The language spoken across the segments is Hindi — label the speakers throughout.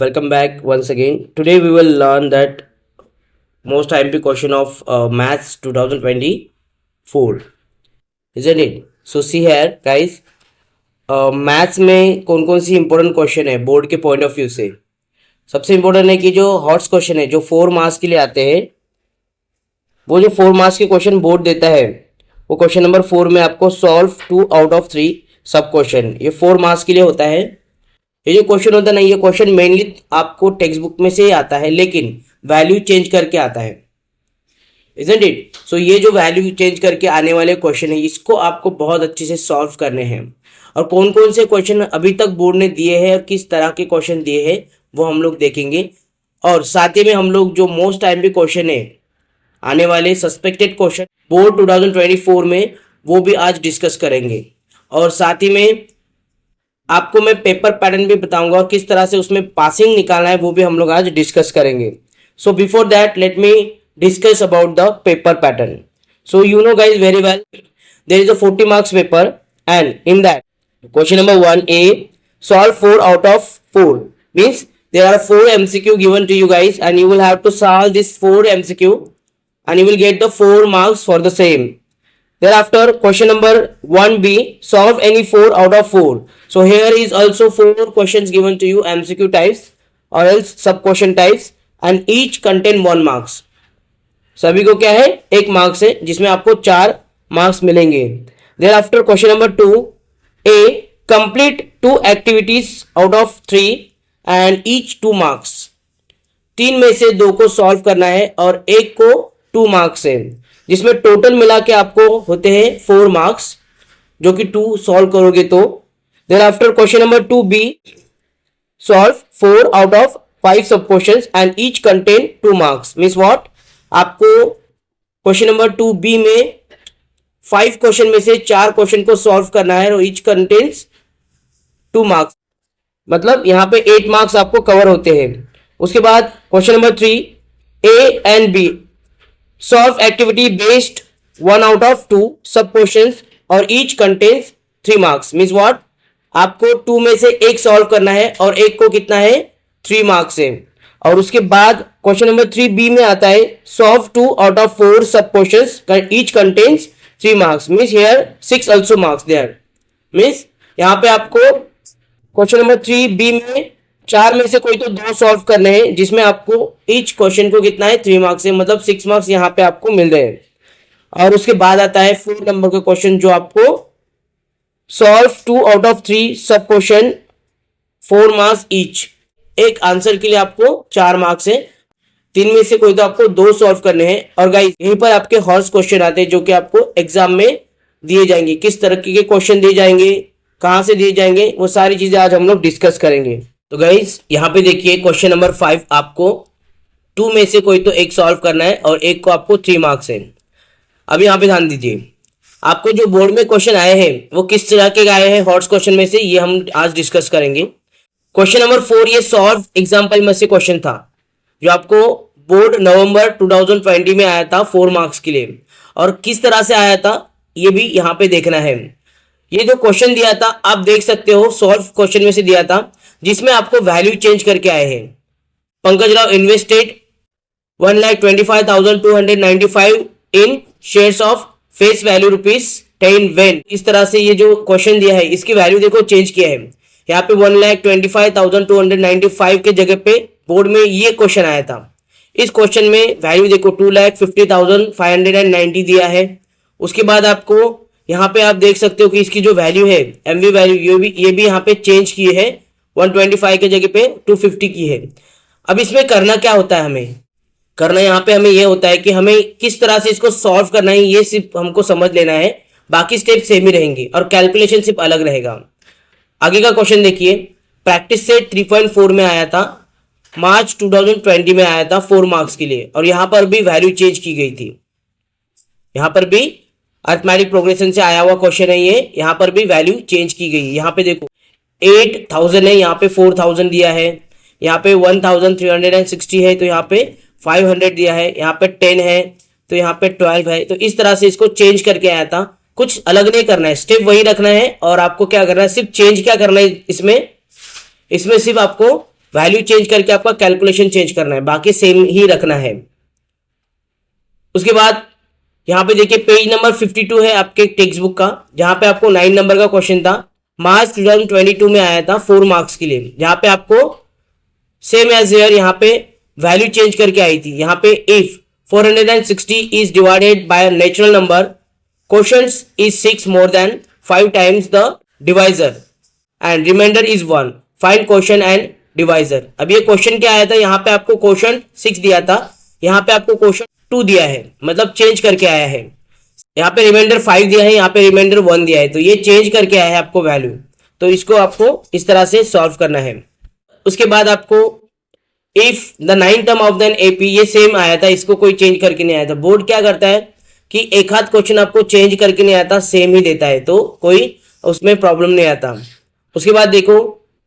Speaker 1: Welcome back once again. Today we will learn that most IMP question of Maths 2024, isn't it? So see here, guys. Maths में कौन कौन सी इंपॉर्टेंट क्वेश्चन है बोर्ड के पॉइंट ऑफ व्यू से। सबसे इंपॉर्टेंट है कि जो हॉट्स क्वेश्चन है जो 4 मार्क्स के लिए आते हैं, वो जो 4 मार्क्स के क्वेश्चन बोर्ड देता है, वो क्वेश्चन नंबर 4 में आपको सॉल्व 2 आउट ऑफ 3 सब क्वेश्चन, ये 4 मार्क्स के लिए होता है। ये जो क्वेश्चन होता है ना, ये क्वेश्चन मेनली आपको टेक्स्ट बुक में से ही आता है, लेकिन वैल्यू चेंज करके आता है, इजंट इट। सो ये जो वैल्यू चेंज करके आने वाले क्वेश्चन है, इसको आपको बहुत अच्छे से सॉल्व करने हैं। और कौन कौन से क्वेश्चन अभी तक बोर्ड ने दिए हैं और किस तरह के क्वेश्चन दिए हैं वो हम लोग देखेंगे। और साथ ही में हम लोग जो मोस्ट टाइम पे क्वेश्चन है आने वाले सस्पेक्टेड क्वेश्चन बोर्ड 2024 में, वो भी आज डिस्कस करेंगे। और साथ ही में आपको मैं पेपर पैटर्न भी बताऊंगा और किस तरह से उसमें पासिंग निकालना है, वो भी हम लोग आज डिस्कस करेंगे। So before that let me discuss about the paper pattern. So you know guys very well, there is a 40 marks paper and in that question number 1A, solve 4 out of 4 means there are 4 MCQ given to you guys and you will have to solve this 4 MCQ and you will get the 4 marks for the same. Thereafter question number 1B, solve any 4 out of 4. So here is also 4 questions given to you, MCQ types or else sub question types, and each contain 1 marks. सभी को क्या है, 1 मार्क्स है, जिसमें आपको 4 मार्क्स मिलेंगे। Thereafter question number 2A, complete 2 activities out of 3 and each 2 marks. 3 में से 2 को सॉल्व करना है और 1 को 2 मार्क्स है, जिसमें टोटल मिला के आपको होते हैं 4 मार्क्स, जो कि 2 सॉल्व करोगे तो। Then after question number 2B, solve 4 out of 5 sub questions and each contain 2 marks. Means what, आपको क्वेश्चन नंबर 2B में 5 क्वेश्चन में से 4 क्वेश्चन को सॉल्व करना है और ईच कंटेन्स 2 मार्क्स, मतलब यहाँ पे 8 मार्क्स आपको कवर होते हैं। उसके बाद question number 3A and B, solve activity based 1 out of 2 सब क्वेश्चंस और each contains 3 marks. Means what, आपको 2 में से 1 सॉल्व करना है और 1 को कितना है, 3 मार्क्स है। और उसके बाद क्वेश्चन नंबर 3B में आता है solve 2 out of 4 sub questions each contains 3 marks. Means here 6 also marks there. Means यहाँ पे आपको क्वेश्चन नंबर 3B में 4 में से कोई तो 2 सॉल्व करने हैं, जिसमें आपको ईच क्वेश्चन को कितना है, 3 मार्क्स है, मतलब 6 मार्क्स यहाँ पे आपको मिल रहे हैं। और उसके बाद आता है 4 नंबर का क्वेश्चन, जो आपको सॉल्व 2 आउट ऑफ 3 सब क्वेश्चन 4 मार्क्स ईच। एक आंसर के लिए आपको 4 मार्क्स है, 3 में से कोई तो आपको 2 सॉल्व करने हैं। और गाइस यहीं पर आपके हॉर्स क्वेश्चन आते हैं, जो कि आपको एग्जाम में दिए जाएंगे। किस तरह के क्वेश्चन दिए जाएंगे, कहां से दिए जाएंगे, वो सारी चीजें आज हम लोग डिस्कस करेंगे। तो गाइस यहाँ पे देखिए क्वेश्चन नंबर 5, आपको 2 में से कोई तो 1 सॉल्व करना है और 1 को आपको 3 मार्क्स है। अब यहाँ पे ध्यान दीजिए, आपको जो बोर्ड में क्वेश्चन आए हैं वो किस तरह के आए हैं हॉट्स क्वेश्चन में से, ये हम आज डिस्कस करेंगे। क्वेश्चन नंबर 4 ये सॉल्व एग्जाम्पल में से क्वेश्चन था, जो आपको बोर्ड नवंबर 2020 में आया था 4 मार्क्स के लिए। और किस तरह से आया था ये भी यहाँ पे देखना है। ये जो क्वेश्चन दिया था आप देख सकते हो, सॉल्व क्वेश्चन में से दिया था, जिसमें आपको वैल्यू चेंज करके आए हैं। Pankaj Rao invested 1,25,295 in shares of face value ₹10 when. इस तरह से ये जो क्वेश्चन दिया है, इसकी वैल्यू देखो चेंज किया है। यहाँ पे 1,25,295 के जगह पे बोर्ड में ये क्वेश्चन आया था। इस क्वेश्चन में वैल्यू देखो 2,50,590 दिया है। उसके बाद आपको यहाँ पे आप देख सकते हो कि इसकी जो वैल्यू है, एमवी वैल्यू, ये भी यहाँ पे चेंज की है, 125 के जगह पे 250 की है। अब इसमें करना क्या होता है, हमें करना यहाँ पे हमें ये होता है कि हमें किस तरह से इसको सॉल्व करना है, ये सिर्फ हमको समझ लेना है। बाकी स्टेप सेम ही रहेंगे और कैलकुलेशन सिर्फ अलग रहेगा। आगे का क्वेश्चन देखिए, प्रैक्टिस सेट 3.4 में आया था, मार्च 2020 में आया था 4 मार्क्स के लिए, और यहां पर भी वैल्यू चेंज की गई थी। यहां पर भी अर्थमेटिक प्रोग्रेशन से आया हुआ क्वेश्चन है ये, यहां पर भी वैल्यू चेंज की गई। यहां पे देखो 8,000 है, यहाँ पे 4,000 दिया है, यहाँ पे 1,360 है तो यहाँ पे 500 दिया है, यहाँ पे 10 है तो यहाँ पे 12 है। तो इस तरह से इसको चेंज करके आया था, कुछ अलग नहीं करना है, स्टेप वही रखना है। और आपको क्या करना है, सिर्फ चेंज क्या करना है इसमें सिर्फ आपको वैल्यू चेंज करके आपका कैलकुलेशन चेंज करना है, बाकी सेम ही रखना है। उसके बाद यहाँ पे देखिए पेज नंबर 52 है आपके टेक्स्ट बुक का, जहाँ पे आपको 9 नंबर का क्वेश्चन था, मार्च 2022 में आया था 4 मार्क्स के लिए, जहाँ पे आपको सेम एज हियर यहाँ पे वैल्यू चेंज करके आई थी। यहाँ पे if 460 is divided by natural number, question is 6 more than 5 times the divisor and remainder is 1, find question and divisor. अब ये क्वेश्चन क्या आया था, यहाँ पे आपको क्वेश्चन 6 दिया था, यहाँ पे आपको क्वेश्चन 2 दिया है, मतलब चेंज करके आया है। यहाँ पे रिमाइंडर 5 दिया है, यहाँ पे रिमाइंडर 1 दिया है, तो ये चेंज करके आया है आपको वैल्यू। तो इसको आपको इस तरह से सॉल्व करना है। उसके बाद आपको if the 9 term of the AP, ये सेम आया था, इसको कोई चेंज करके नहीं आया था। बोर्ड क्या करता है कि एक हाथ क्वेश्चन आपको चेंज करके नहीं आता, सेम ही देता है, तो कोई उसमें प्रॉब्लम नहीं आता। उसके बाद देखो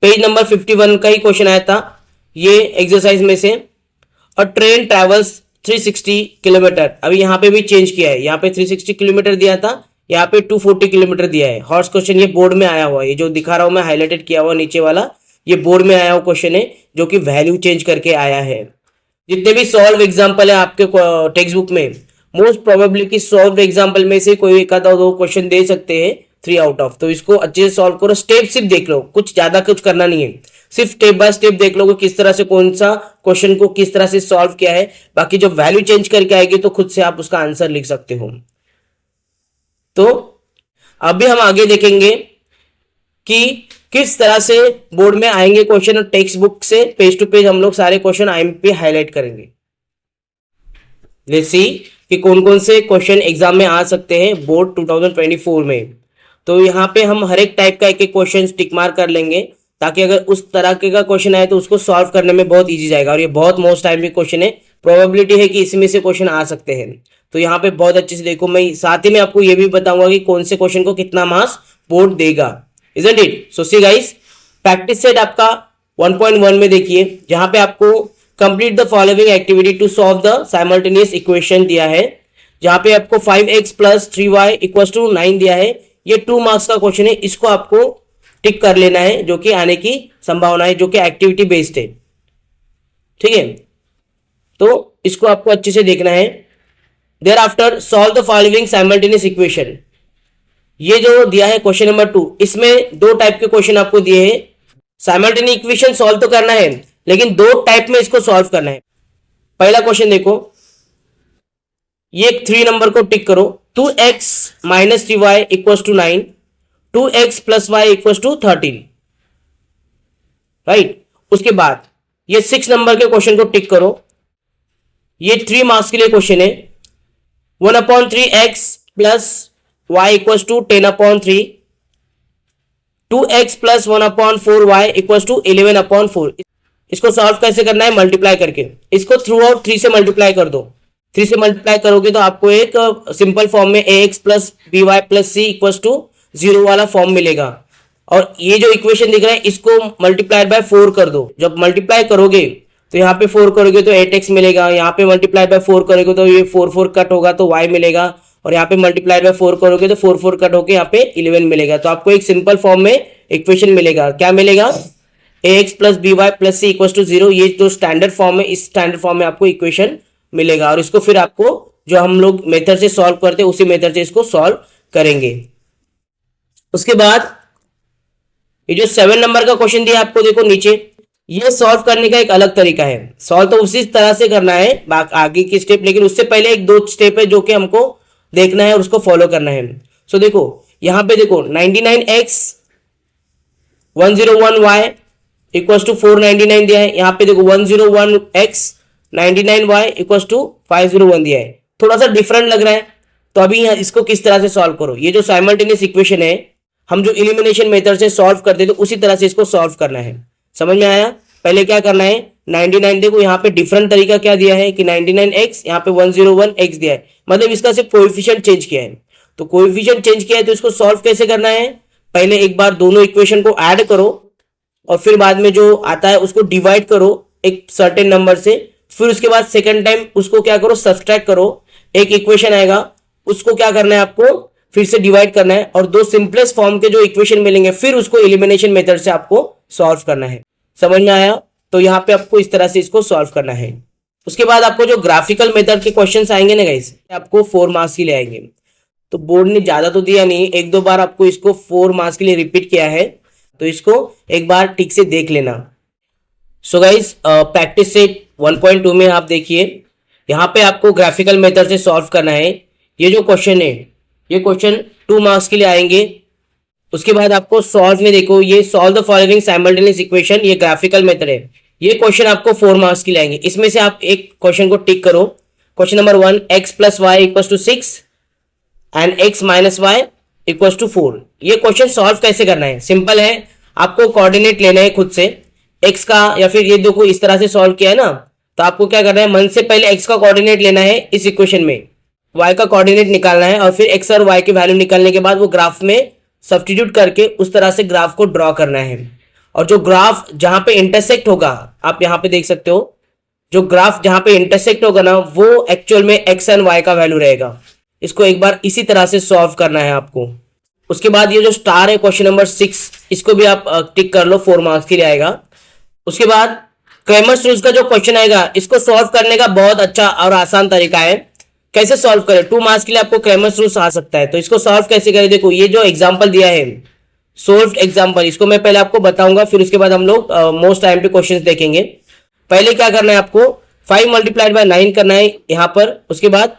Speaker 1: पेज नंबर 51 का ही क्वेश्चन आया था ये एक्सरसाइज में से, अ ट्रेन ट्रेवल्स 360 किलोमीटर। अभी यहाँ पे भी चेंज किया है, यहाँ पे 360 किलोमीटर दिया था, यहाँ पे 240 किलोमीटर दिया है। हॉर्स क्वेश्चन ये बोर्ड में आया हुआ है, ये जो दिखा रहा हूं मैं हाईलाइटेड किया हुआ नीचे वाला, ये बोर्ड में आया हुआ क्वेश्चन है जो कि वैल्यू चेंज करके आया है। जितने भी सॉल्व एग्जाम्पल है आपके टेक्स्ट बुक में, मोस्ट प्रोबेबली की सॉल्व एग्जाम्पल में से कोई एक आधा 2 क्वेश्चन दे सकते हैं 3 आउट ऑफ। तो इसको अच्छे से सॉल्व करो, स्टेप सिर्फ देख लो, कुछ ज्यादा कुछ करना नहीं है, सिर्फ स्टेप बाय स्टेप देख लो किस तरह से कौन सा क्वेश्चन को किस तरह से सॉल्व किया है। बाकी जब वैल्यू चेंज करके आएगी तो खुद से आप उसका आंसर लिख सकते हो। तो अभी हम आगे देखेंगे कि किस तरह से बोर्ड में आएंगे क्वेश्चन, और टेक्स्ट बुक से पेज टू पेज हम लोग सारे क्वेश्चन आईएमपी हाईलाइट करेंगे। लेट्स सी कि कौन कौन से क्वेश्चन एग्जाम में आ सकते हैं बोर्ड 2024 में। तो यहाँ पे हम हर एक टाइप का एक एक क्वेश्चन टिक मार कर लेंगे, ताकि अगर उस तरह के का क्वेश्चन आए तो उसको सॉल्व करने में बहुत इजी जाएगा। और ये बहुत मोस्ट टाइम भी क्वेश्चन है, प्रोबेबिलिटी है कि इसमें से क्वेश्चन आ सकते हैं। तो यहाँ पे बहुत अच्छे से देखो, मैं साथ ही में आपको ये भी बताऊंगा कि कौन से क्वेश्चन को कितना मार्क्स बोर्ड देगा, isn't it. So see guys, practice set आपका 1.1 में देखिए, जहां पे आपको complete the following activity to solve the simultaneous equation दिया है, जहां पे आपको 5x plus 3y equals to 9 दिया है। ये 2 मार्क्स का क्वेश्चन है, इसको आपको टिक कर लेना है, जो कि आने की संभावना है, जो कि एक्टिविटी बेस्ड है, ठीक है। तो इसको आपको अच्छे से देखना है। Thereafter solve the following simultaneous equation, ये जो दिया है क्वेश्चन नंबर 2, इसमें 2 टाइप के क्वेश्चन आपको दिए हैं। साइमल्टेनियस इक्वेशन सॉल्व तो करना है, लेकिन 2 टाइप में इसको सॉल्व करना है। पहला क्वेश्चन देखो, ये 3 नंबर को टिक करो, 2x minus 3y equals to 9, 2x plus y equals to 13, right. उसके बाद ये 6 नंबर के क्वेश्चन को टिक करो, ये 3 मार्क्स के लिए क्वेश्चन है। 1/3x plus y equals to 10/3, 2x plus 1/4y equals to 11/4। इसको सॉल्व कैसे करना है, मल्टीप्लाई करके। इसको थ्रू आउट 3 से मल्टीप्लाई कर दो, 3 से मल्टीप्लाई करोगे तो आपको एक सिंपल फॉर्म में ax plus by plus c equals to 0 वाला फॉर्म मिलेगा। और ये जो इक्वेशन दिख रहा है इसको मल्टीप्लाई बाय 4 कर दो। जब मल्टीप्लाई करोगे तो यहाँ पे 4 करोगे तो 8x मिलेगा, यहाँ पे मल्टीप्लाई बाय 4 करोगे तो ये 4 कट होगा तो y मिलेगा, और यहाँ पे मल्टीप्लाई बाय 4 करोगे तो 4 कट होके यहाँ पे 11 मिलेगा। तो आपको एक सिंपल फॉर्म में इक्वेशन मिलेगा। क्या मिलेगा, ax plus by plus c equals to 0। ये जो स्टैंडर्ड फॉर्म है, इस स्टैंडर्ड फॉर्म में आपको इक्वेशन मिलेगा, और इसको फिर आपको जो हम लोग मेथड से सॉल्व करते हैं उसी मेथड से इसको सॉल्व करेंगे। उसके बाद ये जो 7 नंबर का क्वेश्चन दिया आपको देखो नीचे, ये सॉल्व करने का एक अलग तरीका है। सॉल्व तो उसी तरह से करना है आगे की स्टेप, लेकिन उससे पहले एक 2 स्टेप है जो कि हमको देखना है और उसको फॉलो करना है। सो देखो यहां पे देखो 99x 101y इक्वल्स टू 499 दिया है। यहाँ पे देखो 101x 99y इक्वल्स टू 501 दिया है। थोड़ा सा डिफरेंट लग रहा है, तो अभी यहाँ इसको किस तरह से सॉल्व करो। ये जो साइमल्टेनियस इक्वेशन है, हम जो इलिमिनेशन मेथड से सॉल्व करते थे उसी तरह से इसको सॉल्व करना है। समझ में आया। पहले क्या करना है, 99 देखो यहाँ पे डिफरेंट तरीका क्या दिया है कि 99x यहाँ पे 101x दिया है, मतलब इसका सिर्फ कोएफिशिएंट चेंज किया है। तो कोएफिशिएंट चेंज किया है तो इसको सॉल्व कैसे करना है, पहले एक बार दोनों इक्वेशन को ऐड करो और फिर बाद में जो आता है उसको डिवाइड करो एक सर्टेन नंबर से, फिर उसके बाद सेकंड टाइम उसको क्या करो, सब्सट्रैक्ट करो। एक इक्वेशन आएगा उसको क्या करना है, आपको फिर से डिवाइड करना है, और 2 सिंपलेस्ट फॉर्म के जो इक्वेशन मिलेंगे फिर उसको एलिमिनेशन मेथड से आपको सॉल्व करना है। समझ में आया। तो यहाँ पे आपको इस तरह से इसको सॉल्व करना है। उसके बाद आपको जो ग्राफिकल मेथड के क्वेश्चंस आएंगे ना गाइस, आपको 4 मार्क्स के लिए आएंगे। तो बोर्ड ने ज्यादा तो दिया नहीं, एक दो बार आपको इसको 4 मार्क्स के लिए रिपीट किया है, तो इसको एक बार ठीक से देख लेना। सो गाइस प्रैक्टिस सेट 1.2 में आप देखिए, यहाँ पे आपको ग्राफिकल मेथड से सॉल्व करना है। ये जो क्वेश्चन है, ये क्वेश्चन 2 मार्क्स के लिए आएंगे। उसके बाद आपको सॉल्व में देखो, ये solve the following simultaneous equation, ये ग्राफिकल मेथड है। ये क्वेश्चन आपको 4 मार्क्स के लिए आएंगे। इसमें से आप एक क्वेश्चन को टिक करो। Question number 1, x plus y equal to 6 and x minus y equal to 4। ये क्वेश्चन सॉल्व कैसे करना है? सिंपल है, आपको कोऑर्डिनेट लेना है खुद से x का, या फिर ये दो को इस तरह से सॉल्व किया है ना, तो आपको क्या करना है, मन से पहले x का कोऑर्डिनेट लेना है इस इक्वेशन में, y का कोऑर्डिनेट निकालना है, और फिर x और y की वैल्यू निकालने के बाद वो ग्राफ में सब्स्टिट्यूट करके उस तरह से ग्राफ को ड्रॉ करना है। और जो ग्राफ जहां पे इंटरसेक्ट होगा, आप यहां पे देख सकते हो, जो ग्राफ जहां पे इंटरसेक्ट होगा ना, वो एक्चुअल में x एंड y का वैल्यू रहेगा। इसको एक बार इसी तरह से सॉल्व करना है आपको। उसके बाद ये जो स्टार है क्वेश्चन नंबर 6, इसको भी आप टिक कर लो, 4 मार्क्स के लिए आएगा। उसके बाद क्रेमर्स रूल्स का जो क्वेश्चन आएगा, इसको सॉल्व करने का बहुत अच्छा और आसान तरीका है। कैसे सॉल्व करें? 2 मार्क्स के लिए आपको क्रेमर्स रूल्स आ सकता है, तो इसको सॉल्व कैसे करें? देखो, ये जो एग्जांपल दिया है, सोल्व्ड एग्जांपल, इसको मैं पहले आपको बताऊंगा, फिर उसके बाद हम लोग मोस्ट टाइम पे क्वेश्चंस देखेंगे। पहले क्या करना है आपको, 5 मल्टीप्लाइड बाय 9 करना है यहां पर। उसके बाद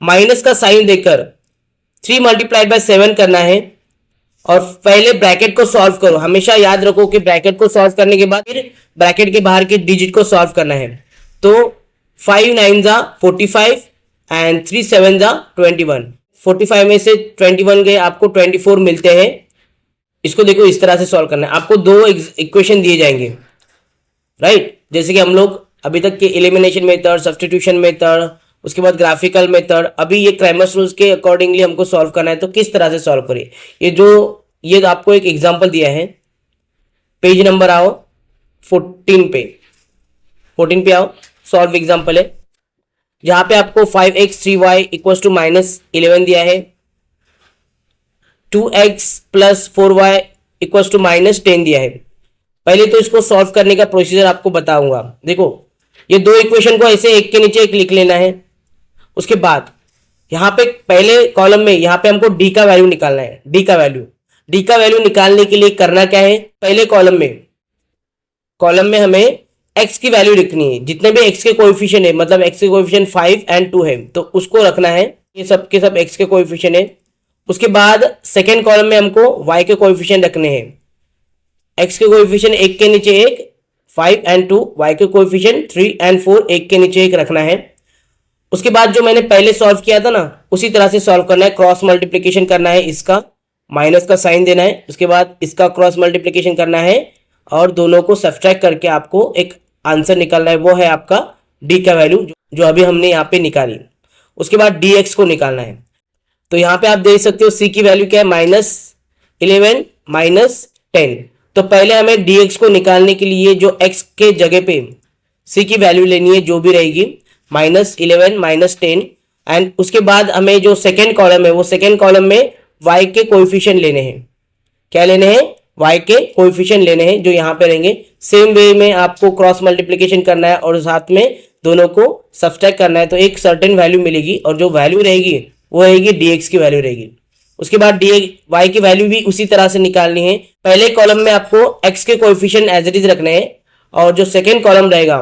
Speaker 1: माइनस का साइन देकर 3 मल्टीप्लाइड बाय 7 करना है, और पहले ब्रैकेट को सॉल्व करो। हमेशा याद रखो कि ब्रैकेट को सॉल्व करने के बाद फिर ब्रैकेट के बाहर के डिजिट को सॉल्व करना है। तो 5 9 जा 45 एंड 3 7 जा 21। 45 में से 21 गए, आपको 24 मिलते हैं। इसको देखो इस तरह से सॉल्व करना है। आपको 2 इक्वेशन दिए जाएंगे, राइट? जैसे कि हम लोग अभी तक के एलिमिनेशन मेथड, सब्स्टिट्यूशन मेथड, उसके बाद ग्राफिकल मेथड, अभी ये क्रेमर्स रूल्स के अकॉर्डिंगली हमको सॉल्व करना है। तो किस तरह से सॉल्व करें, ये आपको एक एग्जांपल दिया है। पेज नंबर आओ 14 पे, 14 पे आओ, सॉल्व एग्जांपल है, जहां पे आपको 5x 3y इक्वल टू -11 दिया है, 2x plus 4y equal to -10 दिया है। पहले तो इसको सॉल्व करने का प्रोसीजर आपको बताऊंगा। देखो, ये 2 इक्वेशन को ऐसे एक के नीचे एक लिख लेना है। उसके बाद यहाँ पे पहले कॉलम में यहाँ पे हमको डी का वैल्यू निकालना है। डी का वैल्यू निकालने के लिए करना क्या है, पहले कॉलम में हमें x की वैल्यू लिखनी है। जितने भी x के कोएफिशिएंट है, मतलब x के कोएफिशिएंट 5 एंड 2 है, तो उसको रखना है। ये सब के सब x के कोएफिशिएंट है। उसके बाद सेकेंड कॉलम में हमको y के कोएफिशिएंट रखने हैं। x के कोएफिशिएंट एक के नीचे एक 5 एंड 2, y के कोएफिशिएंट 3 एंड 4 एक के नीचे एक रखना है। उसके बाद जो मैंने पहले सॉल्व किया था ना, उसी तरह से सॉल्व करना है। क्रॉस मल्टीप्लिकेशन करना है, इसका माइनस का साइन देना है। उसके बाद इसका क्रॉस मल्टीप्लिकेशन करना है, और दोनों को सब्ट्रैक्ट करके आपको एक आंसर निकालना है। वो है आपका डी का वैल्यू, जो अभी हमने यहाँ पे निकाली। उसके बाद dx को निकालना है। तो यहाँ पे आप देख सकते हो c की वैल्यू क्या है, -11 -10। तो पहले हमें dx को निकालने के लिए जो x के जगह पे c की वैल्यू लेनी है, जो भी रहेगी, -11 -10। एंड उसके बाद हमें जो सेकेंड कॉलम है, वो सेकेंड कॉलम में y के कोएफिशिएंट लेने हैं। क्या लेने हैं? y के कोएफिशिएंट लेने हैं, जो यहाँ पे रहेंगे। सेम वे में आपको क्रॉस मल्टीप्लिकेशन करना है, और साथ में दोनों को सब्ट्रैक्ट करना है। तो एक सर्टेन वैल्यू मिलेगी, और जो वैल्यू रहेगी वो रहेगी dx की वैल्यू रहेगी। उसके बाद y की वैल्यू भी उसी तरह से निकालनी है। पहले कॉलम में आपको x के कोएफिशिएंट एज इट इज रखने हैं, और जो सेकेंड कॉलम रहेगा,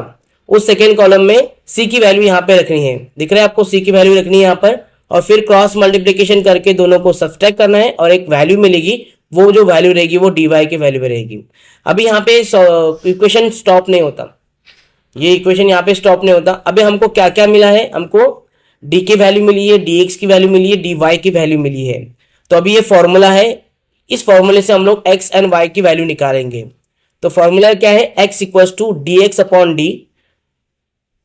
Speaker 1: उस सेकेंड कॉलम में c की वैल्यू यहाँ पे रखनी है। दिख रहा है आपको, c की वैल्यू रखनी है यहाँ पर, और फिर क्रॉस मल्टीप्लिकेशन करके दोनों को सब्ट्रैक्ट करना है, और एक वैल्यू मिलेगी। वो जो वैल्यू रहेगी वो dy की वैल्यू में रहेगी। अभी यहाँ पे इक्वेशन स्टॉप नहीं होता, ये इक्वेशन यहाँ पे स्टॉप नहीं होता। अभी हमको क्या क्या मिला है, हमको d की वैल्यू मिली है, dx की वैल्यू मिली है, dy की वैल्यू मिली है। तो अभी ये फॉर्मूला है, इस फॉर्मूले से हम लोग x एंड y की वैल्यू निकालेंगे। तो फॉर्मूला क्या है, x equal to dx upon d,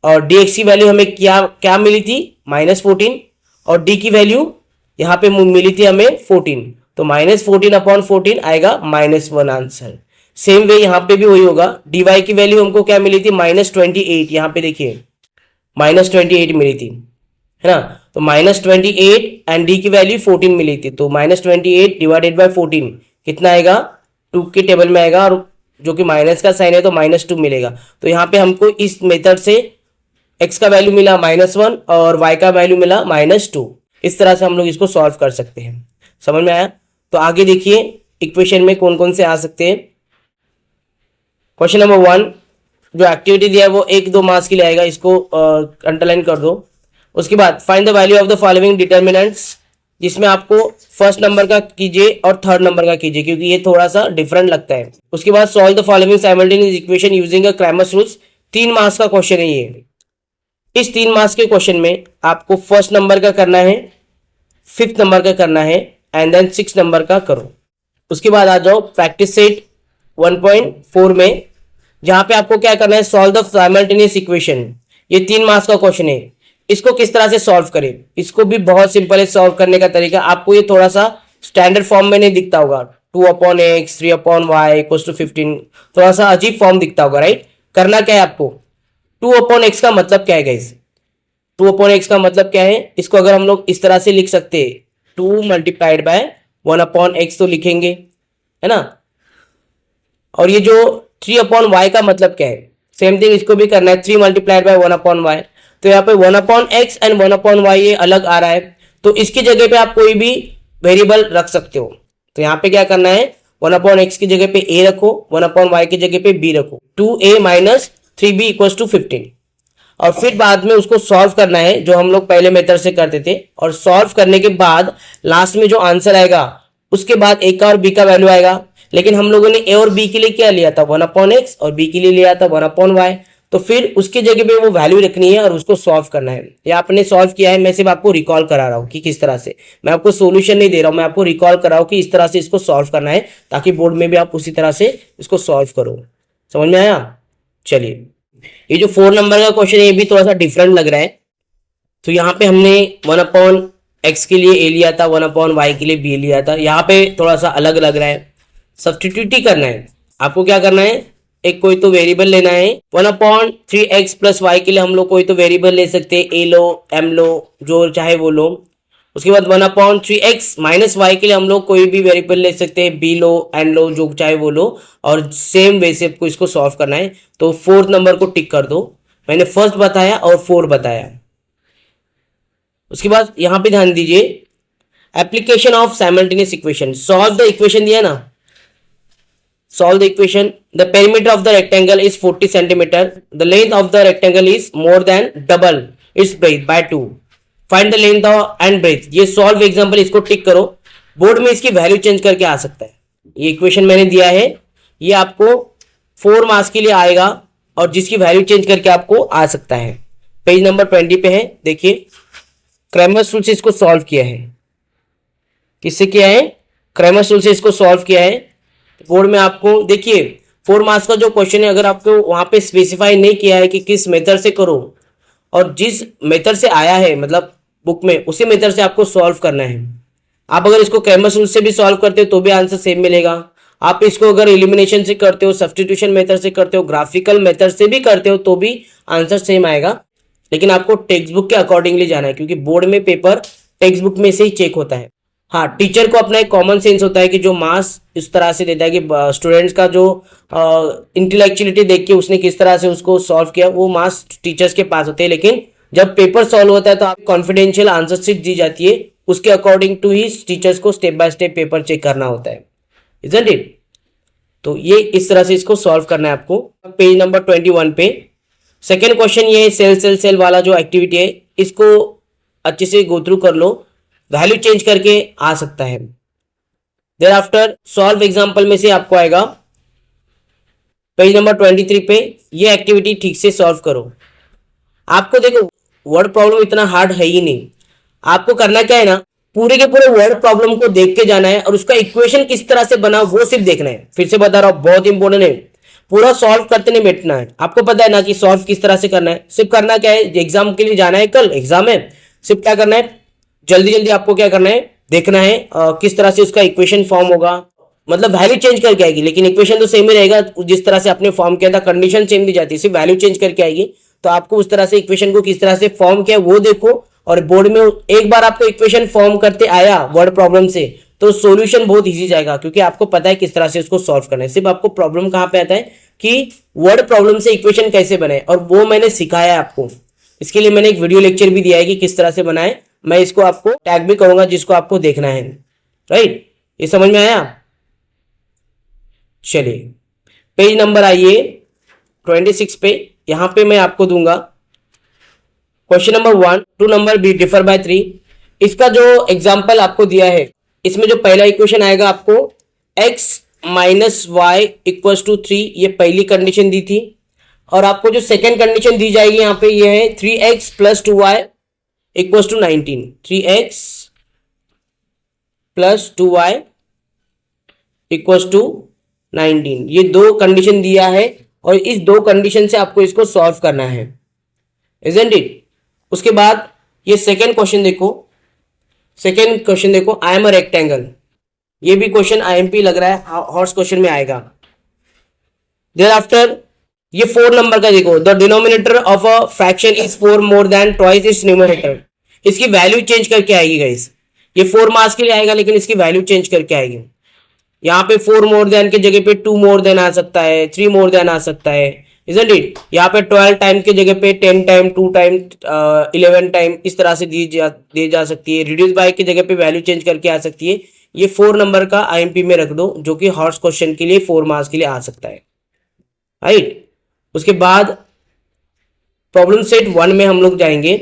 Speaker 1: और dx की वैल्यू हमें क्या मिली थी, -14, और d की वैल्यू यहाँ पे मिली थी हमें 14। तो -14 अपॉन 14 आएगा -1 आंसर। सेम वे यहाँ पे भी वही होगा। dy की वैल्यू हमको क्या मिली थी, -28। यहाँ पे देखिए -28 मिली थी, है ना। तो -28 एंड d की वैल्यू 14 मिली थी। तो -28 डिवाइडेड बाय 14 कितना आएगा, 2 के टेबल में आएगा, और जो कि माइनस का साइन है तो -2 मिलेगा। तो यहाँ पे हमको इस मेथड से x का वैल्यू मिला -1 और y का वैल्यू मिला -2। इस तरह से हम लोग इसको सॉल्व कर सकते हैं। समझ में आया? तो आगे देखिए इक्वेशन में कौन कौन से आ सकते हैं। क्वेश्चन नंबर 1 जो एक्टिविटी दिया है वो 1-2 मार्क्स के लिए आएगा, इसको अंडरलाइन कर दो। उसके बाद find the value of the following determinants, जिसमें आपको फर्स्ट नंबर का कीजिए और थर्ड नंबर का कीजिए क्योंकि ये थोड़ा सा डिफरेंट लगता है। उसके बाद solve the following simultaneous equation using a Cramer's rules. 3 marks का क्वेश्चन है ये। इस 3 मार्क्स के क्वेश्चन में आपको फर्स्ट नंबर का करना है, 5th नंबर का करना है एंड देन 6 नंबर का करो। उसके बाद आ जाओ प्रैक्टिस सेट 1.4 में, जहां पे आपको क्या करना है, सॉल्व द साइमल्टेनियस इक्वेशन। ये 3 मार्क्स का क्वेश्चन है। इसको किस तरह से सॉल्व करें, इसको भी बहुत सिंपल है सॉल्व करने का तरीका। आपको ये थोड़ा सा स्टैंडर्ड फॉर्म में नहीं दिखता होगा, 2/x 3/y = 15, थोड़ा सा अजीब फॉर्म दिखता होगा, राइट। करना क्या है आपको, 2/x का मतलब क्या है गाइस, 2/x का मतलब क्या है, इसको अगर हम लोग इस तरह से लिख सकते हैं 2 × 1/x तो लिखेंगे, है ना। और ये जो 3/y का मतलब क्या है, सेम थिंग इसको भी करना है, 3 × 1/y। तो यहाँ पे 1/x एंड 1/y ये अलग आ रहा है, तो इसकी जगह पे आप कोई भी वेरिएबल रख सकते हो। तो यहाँ पे क्या करना है, 1/x की जगह पे a रखो, 1/y की जगह पे b रखो, 2a - 3b = 15। और फिर बाद में उसको सॉल्व करना है जो हम लोग पहले मेथड से करते थे। और सॉल्व करने के बाद लास्ट में जो आंसर आएगा उसके बाद a का और b का वैल्यू आएगा। लेकिन हम लोगों ने a और b के लिए क्या लिया था, 1/x, और b के लिए लिया था 1/y। तो फिर उसकी जगह पे वो वैल्यू रखनी है और उसको सॉल्व करना है। या आपने सॉल्व किया है, मैं सिर्फ आपको रिकॉल करा रहा हूँ कि किस तरह से, मैं आपको सोल्यूशन नहीं दे रहा हूँ, मैं आपको रिकॉल करा रहा हूँ कि इस तरह से इसको सॉल्व करना है, ताकि बोर्ड में भी आप उसी तरह से इसको सॉल्व करो। समझ में आया? चलिए, ये जो 4 नंबर का क्वेश्चन है ये भी थोड़ा सा डिफरेंट लग रहा है। तो यहाँ पे हमने 1/x के लिए a लिया था, 1/y के लिए b लिया था। यहाँ पे थोड़ा सा अलग लग रहा है, सब्स्टिट्यूट ही करना है। आपको क्या करना है, एक कोई तो वेरिएबल लेना है। 1/3x + y के लिए हम लोग कोई तो वेरिएबल ले सकते हैं, a लो, m लो, जो चाहे वो लो। उसके बाद 1/3x - y के लिए हम लोग कोई भी वेरिएबल ले सकते हैं, b लो, n लो, जो चाहे वो लो। और सेम वे से आपको इसको सॉल्व करना है। तो 4th नंबर को टिक कर दो, मैंने फर्स्ट बताया और 4 बताया। उसके बाद यहाँ पे ध्यान दीजिए, application of simultaneous equation. Solve the equation दिया ना, solve the equation. The perimeter of the rectangle is 40 centimeter. The length of the rectangle is more than double its breadth by 2. Find the length and breadth. ये solve example, इसको टिक करो। बोर्ड में इसकी वैल्यू चेंज करके आ सकता है। ये इक्वेशन मैंने दिया है, ये आपको 4 मार्क्स के लिए आएगा और जिसकी वैल्यू चेंज करके आपको आ सकता है। पेज नंबर 20 पे है, देखिए क्रैमर्स रूल से इसको सॉल्व किया है। किससे किया है, क्रैमर्स रूल से इसको सॉल्व किया है। बोर्ड में आपको देखिए 4 मार्क्स का जो क्वेश्चन है, अगर आपको वहां पे स्पेसिफाई नहीं किया है कि किस मेथड से करो, और जिस मेथड से आया है मतलब बुक में, उसी मेथड से आपको सॉल्व करना है। आप अगर इसको क्रैमर्स रूल से भी सॉल्व करते हो तो भी आंसर सेम मिलेगा। आप इसको अगर एलिमिनेशन से करते हो, सब्स्टिट्यूशन मेथड से करते हो, ग्राफिकल मेथड से भी करते हो तो भी आंसर सेम आएगा। लेकिन आपको टेक्स्ट बुक के अकॉर्डिंगली जाना है, क्योंकि बोर्ड में पेपर टेक्स्ट बुक में से ही चेक होता है। हाँ, टीचर को अपना एक कॉमन सेंस होता है कि जो मार्क्स इस तरह से देता है कि स्टूडेंट्स का जो इंटेलेक्चुअलिटी देख के उसने किस तरह से उसको सॉल्व किया, वो मार्क्स टीचर्स के पास होते हैं। लेकिन जब पेपर सॉल्व होता है तो आप कॉन्फिडेंशियल आंसर शीट दी जाती है, उसके अकॉर्डिंग टू ही टीचर्स को step by step paper check करना होता है, इजंट इट। तो ये इस तरह से इसको सॉल्व करना है आपको। पेज नंबर 21 पे सेकेंड क्वेश्चन ये सेल सेल सेल वाला जो एक्टिविटी है, इसको अच्छे से गो थ्रू कर लो, वैल्यू चेंज करके आ सकता है। देयर आफ्टर सॉल्व एग्जाम्पल में से आपको आएगा पेज नंबर 23 पे, ये एक्टिविटी ठीक से सॉल्व करो। आपको देखो वर्ड प्रॉब्लम इतना हार्ड है ही नहीं, आपको करना क्या है ना, पूरे के पूरे वर्ड प्रॉब्लम को देख के जाना है और उसका इक्वेशन किस तरह से बना वो सिर्फ देखना है। फिर से बता रहा हूं, बहुत इंपॉर्टेंट है, पूरा सॉल्व करते नहीं बैठना है। आपको पता है ना कि सॉल्व किस तरह से करना है, सिर्फ करना क्या है, एग्जाम के लिए जाना है, कल एग्जाम है, सिर्फ क्या करना है, जल्दी जल्दी आपको क्या करना है, देखना है किस तरह से उसका इक्वेशन फॉर्म होगा। मतलब वैल्यू चेंज करके आएगी, लेकिन इक्वेशन तो सेम ही रहेगा जिस तरह से आपने फॉर्म किया था, कंडीशन चेंज दी जाती है, सिर्फ वैल्यू चेंज करके आएगी। तो आपको उस तरह से इक्वेशन को किस तरह से फॉर्म किया वो देखो, और बोर्ड में एक बार आपको इक्वेशन फॉर्म करते आया वर्ड प्रॉब्लम से, तो सॉल्यूशन बहुत इजी जाएगा, क्योंकि आपको पता है किस तरह से उसको सॉल्व करना है। सिर्फ आपको प्रॉब्लम कहाँ पे आता है कि वर्ड प्रॉब्लम से इक्वेशन कैसे बनाए, और वो मैंने सिखाया है आपको। इसके लिए मैंने एक वीडियो लेक्चर भी दिया है कि किस तरह से बनाए। मैं इसको आपको टैग भी करूंगा जिसको आपको देखना है। राइट, ये समझ में आया? चलिए पेज नंबर आइए 26 पे। यहां पे मैं आपको दूंगा question number 1, 2 number be differ by 3। इसका जो एग्जाम्पल आपको दिया है, इसमें जो पहला इक्वेशन आएगा आपको x minus y equal to 3, ये पहली कंडीशन दी थी। और आपको जो सेकेंड कंडीशन दी जाएगी यहाँ पे ये है 3x plus 2y equal to 19। 3x plus 2y equal to 19, ये दो कंडीशन दिया है और इस दो कंडीशन से आपको इसको सॉल्व करना है, इजंट इट? उसके बाद ये सेकेंड क्वेश्चन देखो। सेकेंड क्वेश्चन देखो, आई एम अ रेक्टेंगल। ये भी क्वेश्चन आईएमपी लग रहा है, हॉर्स क्वेश्चन में आएगा। देयर आफ्टर ये 4 नंबर का देखो, the denominator of a fraction is 4 more than twice its numerator. इसकी वैल्यू चेंज करके आएगी गाइस। ये 4 मार्क्स के लिए आएगा, लेकिन इसकी वैल्यू चेंज करके आएगी। यहाँ पे 4 मोर देन के जगह पे 2 मोर देन आ सकता है, 3 मोर देन आ सकता है, इजंट इट? यहाँ पे 12 टाइम के जगह पे 10 टाइम, 2 टाइम, 11 टाइम, इस तरह से दी जा सकती है। रिड्यूस बाय की जगह पे वैल्यू चेंज करके आ सकती है। ये 4 नंबर का आईएमपी में रख दो, जो कि हॉर्स क्वेश्चन के लिए 4 मार्क्स के लिए आ सकता है। राइट, उसके बाद प्रॉब्लम सेट 1 में हम लोग जाएंगे,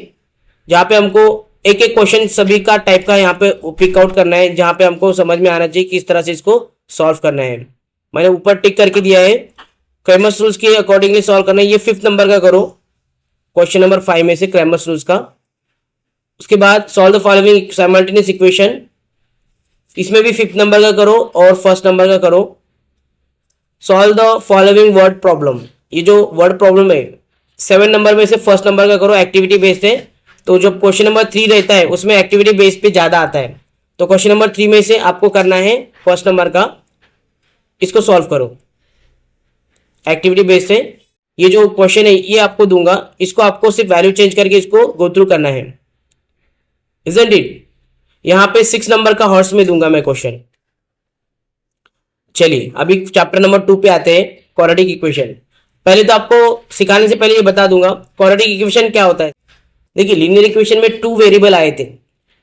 Speaker 1: जहाँ पे हमको एक एक क्वेश्चन सभी का टाइप का यहाँ पे पिक आउट करना है, जहाँ पे हमको समझ में आना चाहिए किस तरह से इसको सॉल्व करना है। मैंने ऊपर टिक करके दिया है, क्रैमर्स रूल्स के अकॉर्डिंगली सॉल्व करना है। ये 5th नंबर का करो, क्वेश्चन नंबर 5 में से क्रैमर्स रूल्स का। उसके बाद solve the following simultaneous equation, इसमें भी 5th नंबर का करो और 1st नंबर का करो। Solve the following word problem, ये जो वर्ड प्रॉब्लम है 7 नंबर में से 1st नंबर का करो, एक्टिविटी बेस्ड है। तो जो क्वेश्चन नंबर 3 रहता है उसमें एक्टिविटी बेस पे ज्यादा आता है, तो क्वेश्चन नंबर 3 में से आपको करना है 1st नंबर का, इसको सॉल्व करो, एक्टिविटी बेस्ड है। ये जो क्वेश्चन है ये आपको दूंगा, इसको आपको सिर्फ वैल्यू चेंज करके इसको गो थ्रू करना है, इजंट इट? यहाँ पे 6 नंबर का हॉर्स में दूंगा मैं क्वेश्चन। चलिए अभी चैप्टर नंबर 2 पे आते हैं, क्वाड्रेटिक इक्वेशन। पहले तो आपको सिखाने से पहले ये बता दूंगा क्वाड्रेटिक इक्वेशन क्या होता है। देखिए लीनियर इक्वेशन में 2 वेरिएबल आए थे,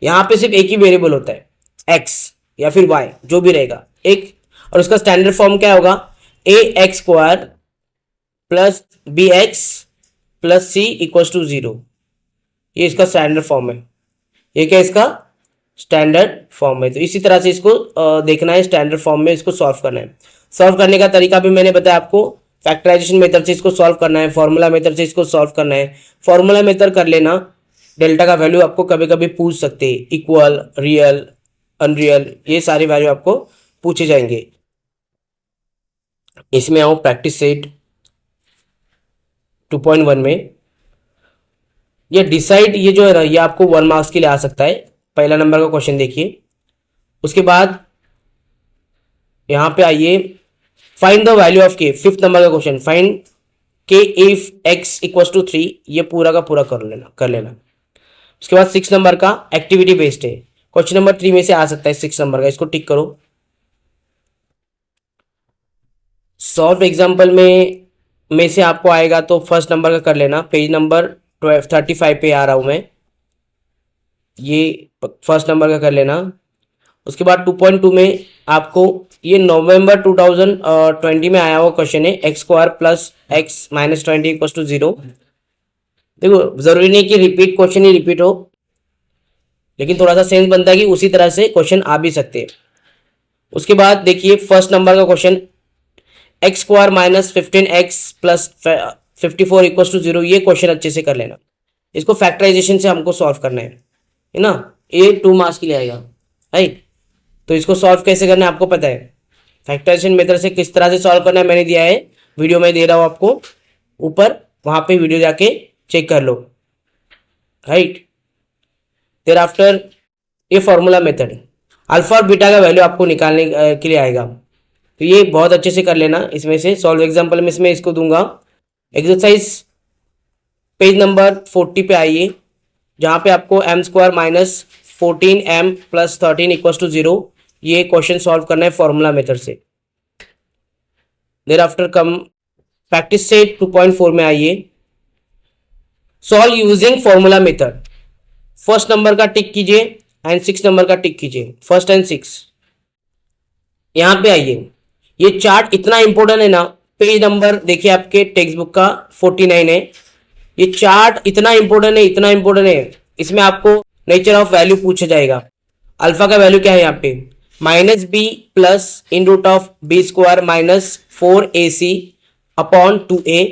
Speaker 1: यहाँ पे सिर्फ एक ही वेरिएबल होता है, x या फिर y, जो भी रहेगा एक, और उसका स्टैंडर्ड फॉर्म क्या होगा, ax square plus bx plus c equals to 0। ये इसका स्टैंडर्ड फॉर्म है। ये क्या इसका स्टैंडर्ड फॉर्म है। तो इसी तरह से इसको देखना है, स्टैंडर्ड फॉर्म में इसको सॉल्व करना है। सॉल्व करने का तरीका भी मैंने बताया आपको, फैक्टराइजेशन मेथड से इसको सॉल्व करना है, फॉर्मूला मेथड से इसको सॉल्व करना है। फॉर्मूला मेथड कर लेना, डेल्टा का वैल्यू आपको कभी कभी पूछ सकते हैं, इक्वल, रियल, अनरियल, ये सारी वैल्यू आपको पूछे जाएंगे। इसमें आओ प्रैक्टिस सेट 2.1 में, ये डिसाइड, ये जो है ना ये आपको 1 मार्क्स के लिए आ सकता है। पहला नंबर का क्वेश्चन देखिए। उसके बाद यहां पे आइए, फाइंड द वैल्यू ऑफ के, 5th नंबर का क्वेश्चन, फाइंड के इफ x इक्वल्स टू 3, ये पूरा का पूरा कर लेना। उसके बाद 6 नंबर का एक्टिविटी बेस्ड है, क्वेश्चन नंबर 3 में से आ सकता है 6 नंबर का, इसको टिक करो। सॉल्व एग्जाम्पल में से आपको आएगा तो 1st नंबर का कर लेना, पेज नंबर 35 पे आ रहा हूं मैं, ये 1st नंबर का कर लेना। उसके बाद 2.2 में आपको ये नवंबर 2020 में आया हुआ क्वेश्चन है, x square plus x minus 20 equal to 0। देखो जरूरी नहीं कि रिपीट क्वेश्चन ही रिपीट हो, लेकिन थोड़ा सा सेंस बनता है कि उसी तरह से क्वेश्चन आ भी सकते हैं। उसके बाद देखिए 1st नंबर का question, x square minus 15x plus 54 equal to 0, ये क्वेश्चन अच्छे से कर लेना। इसको फैक्टराइजेशन से हमको सॉल्व करना है ना, ये 2 मार्क्स के लिए आएगा, राइट? तो इसको सॉल्व कैसे करना है आपको पता है, फैक्टराइजेशन मेथड से किस तरह से सॉल्व करना है मैंने दिया है, वीडियो में दे रहा हूं आपको ऊपर, वहां पे वीडियो जाके चेक कर लो, राइट? देयर आफ्टर ये फॉर्मूला मेथड, अल्फा और बीटा का वैल्यू आपको निकालने के लिए आएगा, तो ये बहुत अच्छे से कर लेना। इसमें से सॉल्व एग्जाम्पल में इसमें इसको दूंगा। एक्सरसाइज पेज नंबर 40 पे आइए, जहां पे आपको m square minus 14m plus 13 equal to 0, ये क्वेश्चन सॉल्व करना है फॉर्मूला मेथड से। Thereafter come practice set 2.4 में आइए, solve using formula method. First number का टिक कीजिए एंड 6 नंबर का टिक कीजिए, फर्स्ट एंड 6। यहां पे आइए, ये चार्ट इतना इंपॉर्टेंट है ना, पेज नंबर देखिए आपके टेक्स्ट बुक का 49 है। ये चार्ट इतना इंपॉर्टेंट है, इतना इंपॉर्टेंट है, इसमें आपको नेचर ऑफ वैल्यू पूछा जाएगा। अल्फा का वैल्यू क्या है यहाँ पे, minus b plus in root of b square minus 4ac upon 2a।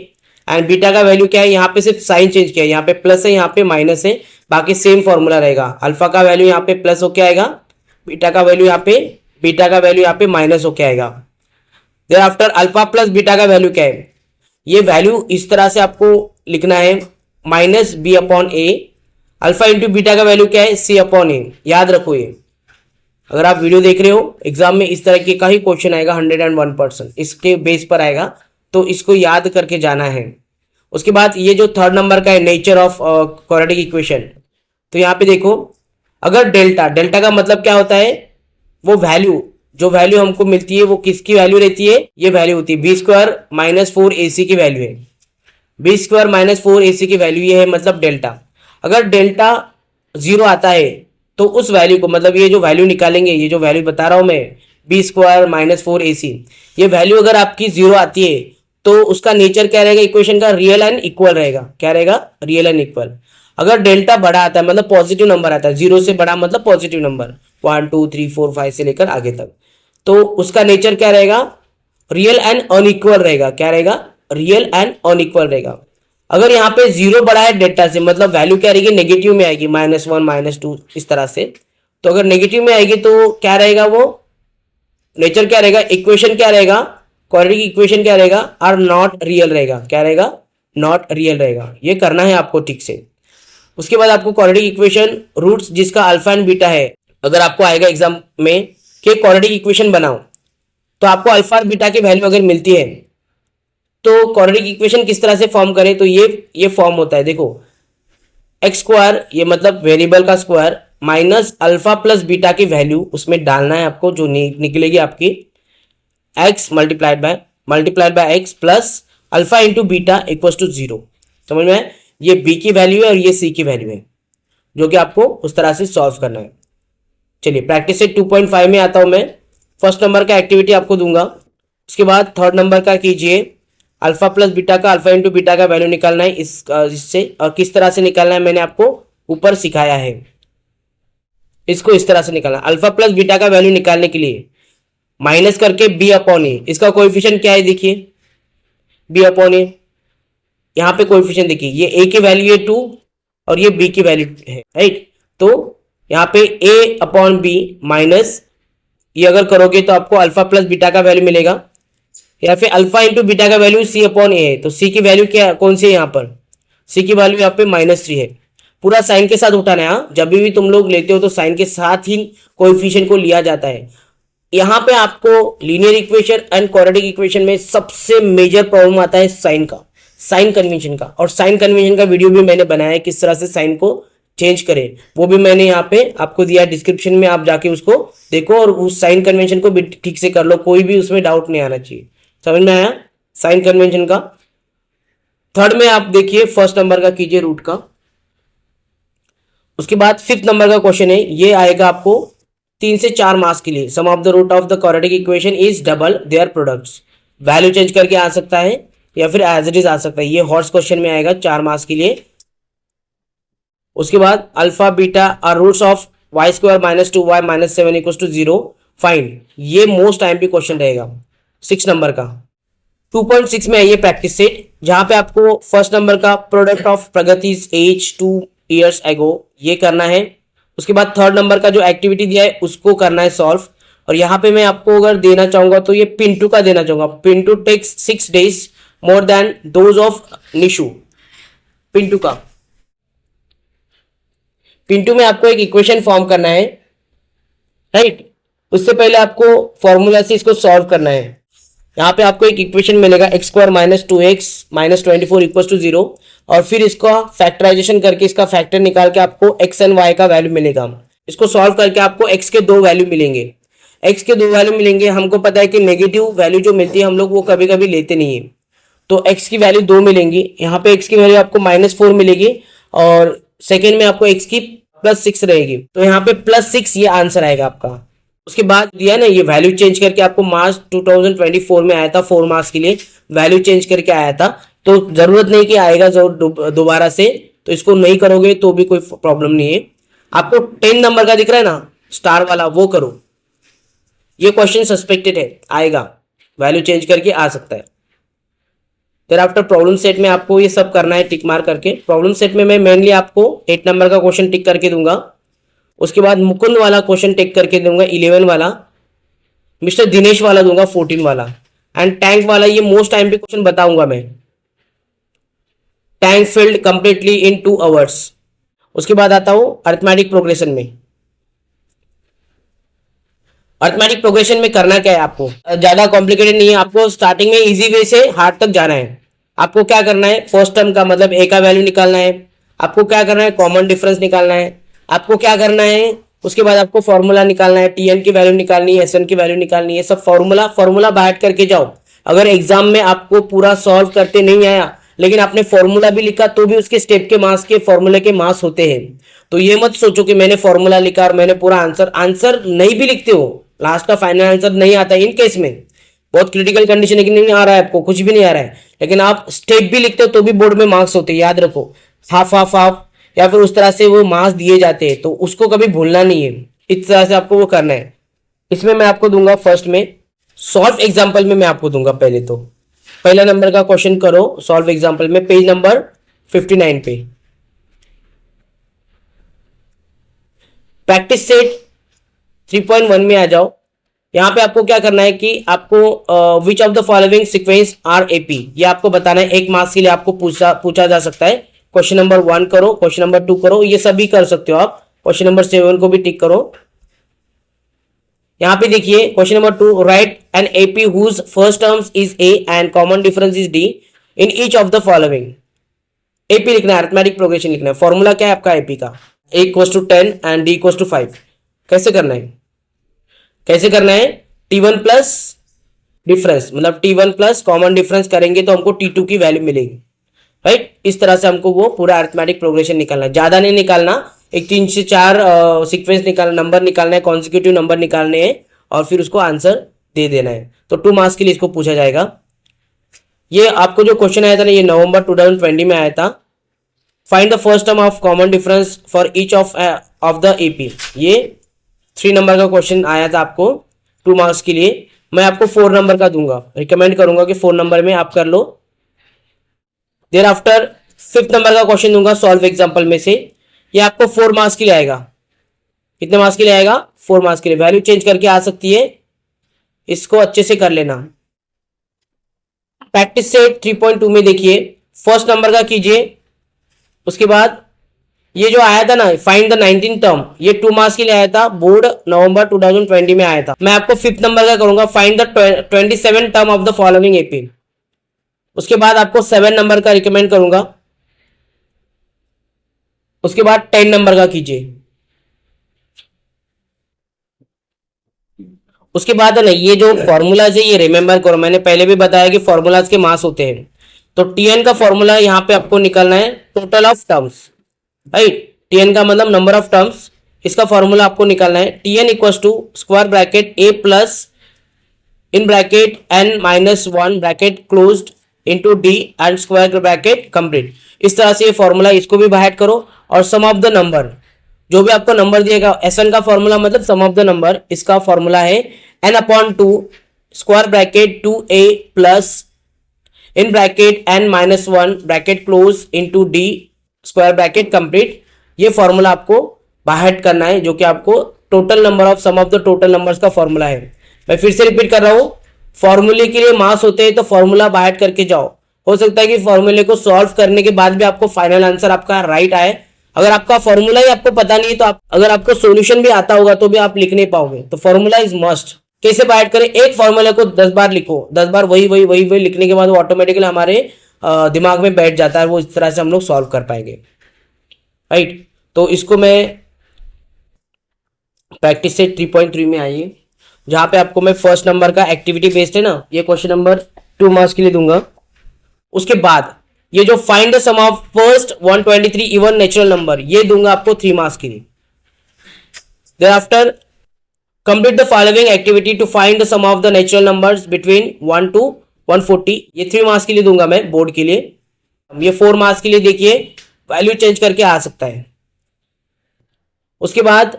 Speaker 1: And beta का वैल्यू क्या है, यहाँ पे सिर्फ साइन चेंज किया है, यहाँ पे प्लस है, यहाँ पे माइनस है, बाकी सेम फॉर्मूला रहेगा। अल्फा का वैल्यू यहाँ पे प्लस होके आएगा, बीटा का वैल्यू यहाँ पे माइनस होके आएगा। Thereafter alpha plus beta का वैल्यू क्या है, ये वैल्यू इस तरह से आपको लिखना है, माइनस बी अपॉन ए। अल्फा इंटू बीटा का वैल्यू क्या है, सी अपॉन ए। याद रखो ये, अगर आप वीडियो देख रहे हो एग्जाम में इस तरह के का ही क्वेश्चन आएगा 101%, इसके बेस पर आएगा, तो इसको याद करके जाना है। उसके बाद ये जो थर्ड नंबर का है, नेचर ऑफ क्वाड्रेटिक इक्वेशन, तो यहाँ पे देखो, अगर डेल्टा का मतलब क्या होता है, वो वैल्यू, जो वैल्यू हमको मिलती है वो किसकी वैल्यू रहती है, ये वैल्यू होती है बी स्क्वायर माइनस 4ac की वैल्यू है, बी स्क्वायर माइनस 4ac की वैल्यू ये है, मतलब डेल्टा। अगर डेल्टा 0 आता है तो उस वैल्यू को, मतलब ये जो वैल्यू निकालेंगे, ये जो वैल्यू बता रहा हूं मैं, बी स्क्वायर माइनस 4ac, ये वैल्यू अगर आपकी 0 आती है तो उसका नेचर क्या रहेगा, इक्वेशन का रियल एंड इक्वल रहेगा। क्या रहेगा, रियल एंड इक्वल। अगर डेल्टा बड़ा आता है मतलब पॉजिटिव नंबर आता है, 0 से बड़ा मतलब पॉजिटिव नंबर, 1 2 3 4 5 से लेकर आगे तक, तो उसका नेचर क्या रहेगा, रियल एंड अनइक्वल रहेगा। क्या रहेगा, रियल एंड अनइक्वल रहेगा। अगर यहाँ पे 0 बड़ा है डेल्टा से, मतलब वैल्यू क्या रहेगी, नेगेटिव में आएगी, -1 -2 इस तरह से। तो अगर नेगेटिव में आएगी तो क्या रहेगा, वो नेचर क्या रहेगा, इक्वेशन क्या रहेगा, क्वाड्रेटिक इक्वेशन क्या रहेगा, आर नॉट रियल रहेगा। क्या रहेगा, नॉट रियल रहेगा। ये करना है आपको ठीक से। उसके बाद आपको क्वाड्रेटिक इक्वेशन रूट्स जिसका अल्फा एंड बीटा है, अगर आपको आएगा एग्जाम में कि क्वाड्रेटिक इक्वेशन बनाओ, तो आपको अल्फा और बीटा की वैल्यू अगर मिलती है तो क्वाड्रेटिक इक्वेशन किस तरह से फॉर्म करें, तो ये फॉर्म होता है, देखो, एक्स स्क्वायर, ये मतलब वेरिएबल का square, minus alpha plus beta की वैल्यू उसमें डालना है आपको, जो निकलेगी आपकी x multiplied by x plus alpha into beta equals to 0। समझ में, ये बी की वैल्यू है और ये सी की वैल्यू है, जो कि आपको उस तरह से सॉल्व करना है। चलिए प्रैक्टिस से 2.5 में आता हूं मैं। फर्स्ट नंबर का एक्टिविटी आपको दूंगा, उसके बाद थर्ड नंबर का कीजिए, अल्फा प्लस बीटा का, अल्फा इंटू बीटा का वैल्यू निकालना है इससे, और किस तरह से निकालना है मैंने आपको ऊपर सिखाया है। इसको इस तरह से निकालना, अल्फा प्लस बीटा का वैल्यू निकालने के लिए माइनस करके बी अपॉन ए, इसका कोएफिशिएंट क्या है देखिए, बी अपॉन ए। यहाँ पे कोएफिशिएंट देखिए, ये ए की वैल्यू है 2 और ये बी की वैल्यू है, राइट। तो यहाँ पे a अपॉन बी माइनस, ये अगर करोगे तो आपको अल्फा प्लस बीटा का वैल्यू मिलेगा, या फिर अल्फा इंटू बीटा का वैल्यू सी अपॉन ए है, तो सी की वैल्यू क्या कौन सी है, यहाँ पर सी की वैल्यू यहाँ पे -3 है। पूरा साइन के साथ उठाना है, हाँ, जब भी तुम लोग लेते हो तो साइन के साथ ही कोएफिशिएंट को लिया जाता है। यहाँ पे आपको linear equation and quadratic equation में सबसे मेजर प्रॉब्लम आता है साइन का, साइन कन्वेंशन का। और साइन कन्वेंशन का वीडियो भी मैंने बनाया है, किस तरह से साइन को चेंज करें, वो भी मैंने यहाँ पे आपको दिया डिस्क्रिप्शन में, आप जाके उसको देखो और उस साइन कन्वेंशन को भी ठीक से कर लो, कोई भी उसमें डाउट नहीं आना चाहिए। समझ में आया साइन कन्वेंशन का। थर्ड में आप देखिए, फर्स्ट नंबर का कीजिए रूट का। उसके बाद फिफ्थ नंबर का क्वेश्चन है, ये आएगा आपको 3 से 4 मार्क्स के लिए। Sum of the root of the quadratic equation is double their products. Value change करके आ सकता है या फिर एज इट इज आ सकता है, ये हॉर्स क्वेश्चन में आएगा 4 मार्क्स के लिए। उसके बाद alpha beta are roots of y square -2y -7 equals to 0 find, ये मोस्ट आईएमपी क्वेश्चन रहेगा 6 नंबर का। 2.6 में आइए प्रैक्टिस सेट, जहां पे आपको फर्स्ट नंबर का product of Pragati's age 2 years ago ये करना है। उसके बाद थर्ड नंबर का जो एक्टिविटी दिया है उसको करना है सॉल्व। और यहाँ पे मैं आपको अगर देना चाहूंगा तो ये पिंटू का देना चाहूंगा। Pintu takes 6 days more than those of Nishu. Pintu का, पिंटू में आपको एक इक्वेशन फॉर्म करना है, राइट। उससे पहले आपको फॉर्मूला से इसको सॉल्व करना है। यहाँ पे आपको एक इक्वेशन मिलेगा x square -2x -24 equals to 0, और फिर इसका फैक्टराइजेशन करके इसका फैक्टर निकाल के आपको x एंड y का वैल्यू मिलेगा। इसको सॉल्व करके आपको x के 2 वैल्यू मिलेंगे। एक्स के दो वैल्यू मिलेंगे, हमको पता है कि नेगेटिव वैल्यू जो मिलती है हम लोग वो कभी कभी लेते नहीं है। तो एक्स की वैल्यू 2 मिलेंगी, यहाँ पे एक्स की वैल्यू आपको -4 मिलेगी और सेकेंड में आपको एक्स की +6 रहेगी, तो यहाँ पे +6 ये आंसर आएगा आपका। उसके बाद दिया ना ये वैल्यू चेंज करके आपको मार्च 2024 में आया था, 4 मार्क्स के लिए वैल्यू चेंज करके आया था, तो जरूरत नहीं कि आएगा जो दोबारा से, तो इसको नहीं करोगे तो भी कोई प्रॉब्लम नहीं है। आपको 10 नंबर का दिख रहा है ना स्टार वाला, वो करो, ये क्वेश्चन सस्पेक्टेड है, आएगा, वैल्यू चेंज करके आ सकता है। फिर आफ्टर प्रॉब्लम सेट में आपको ये सब करना है टिक मार करके। प्रॉब्लम सेट में मैं मेनली आपको 8 नंबर का क्वेश्चन टिक करके दूंगा, उसके बाद मुकुंद वाला क्वेश्चन टिक करके दूंगा 11 वाला, मिस्टर दिनेश वाला दूंगा 14 वाला, एंड टैंक वाला ये मोस्ट टाइम पे क्वेश्चन बताऊंगा मैं, tank field completely in 2 hours. उसके बाद आता हूं अरिथमेटिक प्रोग्रेशन में। अरिथमेटिक प्रोग्रेशन में करना क्या है आपको, ज्यादा कॉम्प्लिकेटेड नहीं है, आपको स्टार्टिंग में इजी वे से हार्ड तक जाना है। आपको क्या करना है, फर्स्ट टर्म का मतलब ए का वैल्यू निकालना है, आपको क्या करना है, कॉमन डिफरेंस निकालना है, आपको क्या करना है, उसके बाद आपको फॉर्मूला निकालना है, टी एन की वैल्यू निकालनी है, एस एन की वैल्यू निकालनी है, सब फॉर्मूला बैठ करके जाओ। अगर एग्जाम में आपको पूरा सॉल्व करते नहीं आया लेकिन आपने फॉर्मूला भी लिखा तो भी उसके स्टेप के मार्क्स के फॉर्मूले के मार्क्स होते हैं। तो ये मत सोचो कि मैंने फॉर्मूला लिखा और मैंने पूरा आंसर नहीं भी लिखते हो, लास्ट का फाइनल आंसर नहीं आता है, इन केस में बहुत क्रिटिकल कंडीशन है कि नहीं आ रहा है आपको, कुछ भी नहीं आ रहा है, लेकिन आप स्टेप भी लिखते हो तो भी बोर्ड में मार्क्स होते हैं, याद रखो, हाफ हाफ हाफ या फिर उस तरह से वो मार्क्स दिए जाते हैं, तो उसको कभी भूलना नहीं है, इस तरह से आपको वो करना है। इसमें मैं आपको दूंगा फर्स्ट में सॉल्व एग्जाम्पल में मैं आपको दूंगा, पहले तो पहला नंबर का क्वेश्चन करो सॉल्व एग्जाम्पल में, पेज नंबर 59 पे, प्रैक्टिस सेट 3.1 में आ जाओ। यहाँ पे आपको क्या करना है कि आपको which of the following sequence are AP, ये आपको बताना है, 1 मार्क्स के लिए आपको पूछा जा सकता है। क्वेश्चन नंबर 1 करो, क्वेश्चन नंबर 2 करो, ये सभी कर सकते हो आप, क्वेश्चन नंबर 7 को भी टिक करो। यहाँ पे देखिए question number 2, write an AP whose first terms is a and common difference is d in each of the following. AP लिखना है, अरिथमेटिक प्रोग्रेशन लिखना है, फॉर्मूला क्या है आपका एपी का, a equal to 10 and d equal to 5। कैसे करना है, T1 प्लस डिफरेंस, मतलब T1 प्लस कॉमन डिफरेंस करेंगे तो हमको T2 की वैल्यू मिलेगी, राइट। इस तरह से हमको वो पूरा अरिथमेटिक प्रोग्रेशन निकालना है, ज्यादा नहीं निकालना, एक 3 से 4 सीक्वेंस निकालना, नंबर निकालना है, कॉन्सिक्यूटिव नंबर निकालने हैं और फिर उसको आंसर दे देना है। तो 2 मार्क्स के लिए इसको पूछा जाएगा। ये आपको जो क्वेश्चन आया था ना, ये नवंबर 2020 में आया था, find the first term of common difference for each of the AP, ये 3 नंबर का क्वेश्चन आया था आपको 2 मार्क्स के लिए। मैं आपको 4 नंबर का दूंगा, रिकमेंड करूंगा कि 4 नंबर में आप कर लो। देर आफ्टर 5th नंबर का क्वेश्चन दूंगा सॉल्व एग्जाम्पल में से, ये आपको 4 मार्क्स के लिए आएगा। कितने मार्क्स के लिए आएगा, 4 मार्क्स के लिए, वैल्यू चेंज करके आ सकती है, इसको अच्छे से कर लेना। प्रैक्टिस सेट 3.2 में देखिए फर्स्ट नंबर का कीजिए, उसके बाद ये जो आया था ना फाइंड द 19 टर्म, ये 2 मार्क्स के लिए आया था, बोर्ड नवंबर 2020 में आया था। मैं आपको 5th नंबर का करूंगा, find the 27 term of the following AP. उसके बाद आपको 7 नंबर का रिकमेंड करूंगा, उसके बाद 10 नंबर का कीजिए। उसके बाद है ना ये जो फॉर्मूलाज है ये रिमेंबर करो, मैंने पहले भी बताया कि फॉर्मूलाज के मास होते हैं। तो टीएन का फॉर्मूला यहाँ पे आपको निकालना है, total of terms, right. Tn का मतलब नंबर ऑफ टर्म्स, इसका फॉर्मूला आपको निकालना है, tn equal to square bracket a plus in bracket n minus 1 bracket closed into d and square bracket complete. इस तरह से ये फॉर्मूला, इसको भी बाहर करो और सम ऑफ द नंबर, जो भी आपको नंबर दिएगा, एसएन का फॉर्मूला मतलब सम ऑफ द नंबर, इसका फॉर्मूला है n upon 2 square bracket 2a plus in bracket n minus 1 bracket close into d square bracket complete. ये फॉर्मूला आपको बाहर करना है, जो कि आपको total number of sum of the total numbers का फॉर्मूला है। मैं फिर से रिपीट कर रहा हूं, फॉर्मूले के लिए मास होते हैं तो फॉर्मूला बाहर करके जाओ। हो सकता है कि फॉर्मूले को सॉल्व करने के बाद भी आपको फाइनल आंसर आपका राइट आए। अगर आपका फॉर्मूला ही आपको पता नहीं है तो अगर आपको सॉल्यूशन भी आता होगा तो भी आप लिख नहीं पाओगे। तो फॉर्मूला इज मस्ट। कैसे बाहर करें, एक फॉर्मूला को 10 बार लिखो, 10 बार वही लिखने के बाद वो ऑटोमेटिकली हमारे दिमाग में बैठ जाता है, वो इस तरह से हम लोग सॉल्व कर पाएंगे, राइट। तो इसको मैं प्रैक्टिस से 3.3 में आइए, जहां पे आपको मैं फर्स्ट नंबर का एक्टिविटी बेस्ड है ना, ये क्वेश्चन नंबर 2 मार्क्स के लिए दूंगा। उसके बाद ये जो find the sum of first 123 even natural number, ये दूंगा आपको 3 मार्क्स के लिए। Thereafter complete the following activity to find the sum of the natural numbers between 1 to 140, ये 3 मार्क्स के लिए दूंगा मैं बोर्ड के लिए। ये 4 मार्क्स के लिए देखिए वैल्यू चेंज करके आ सकता है। उसके बाद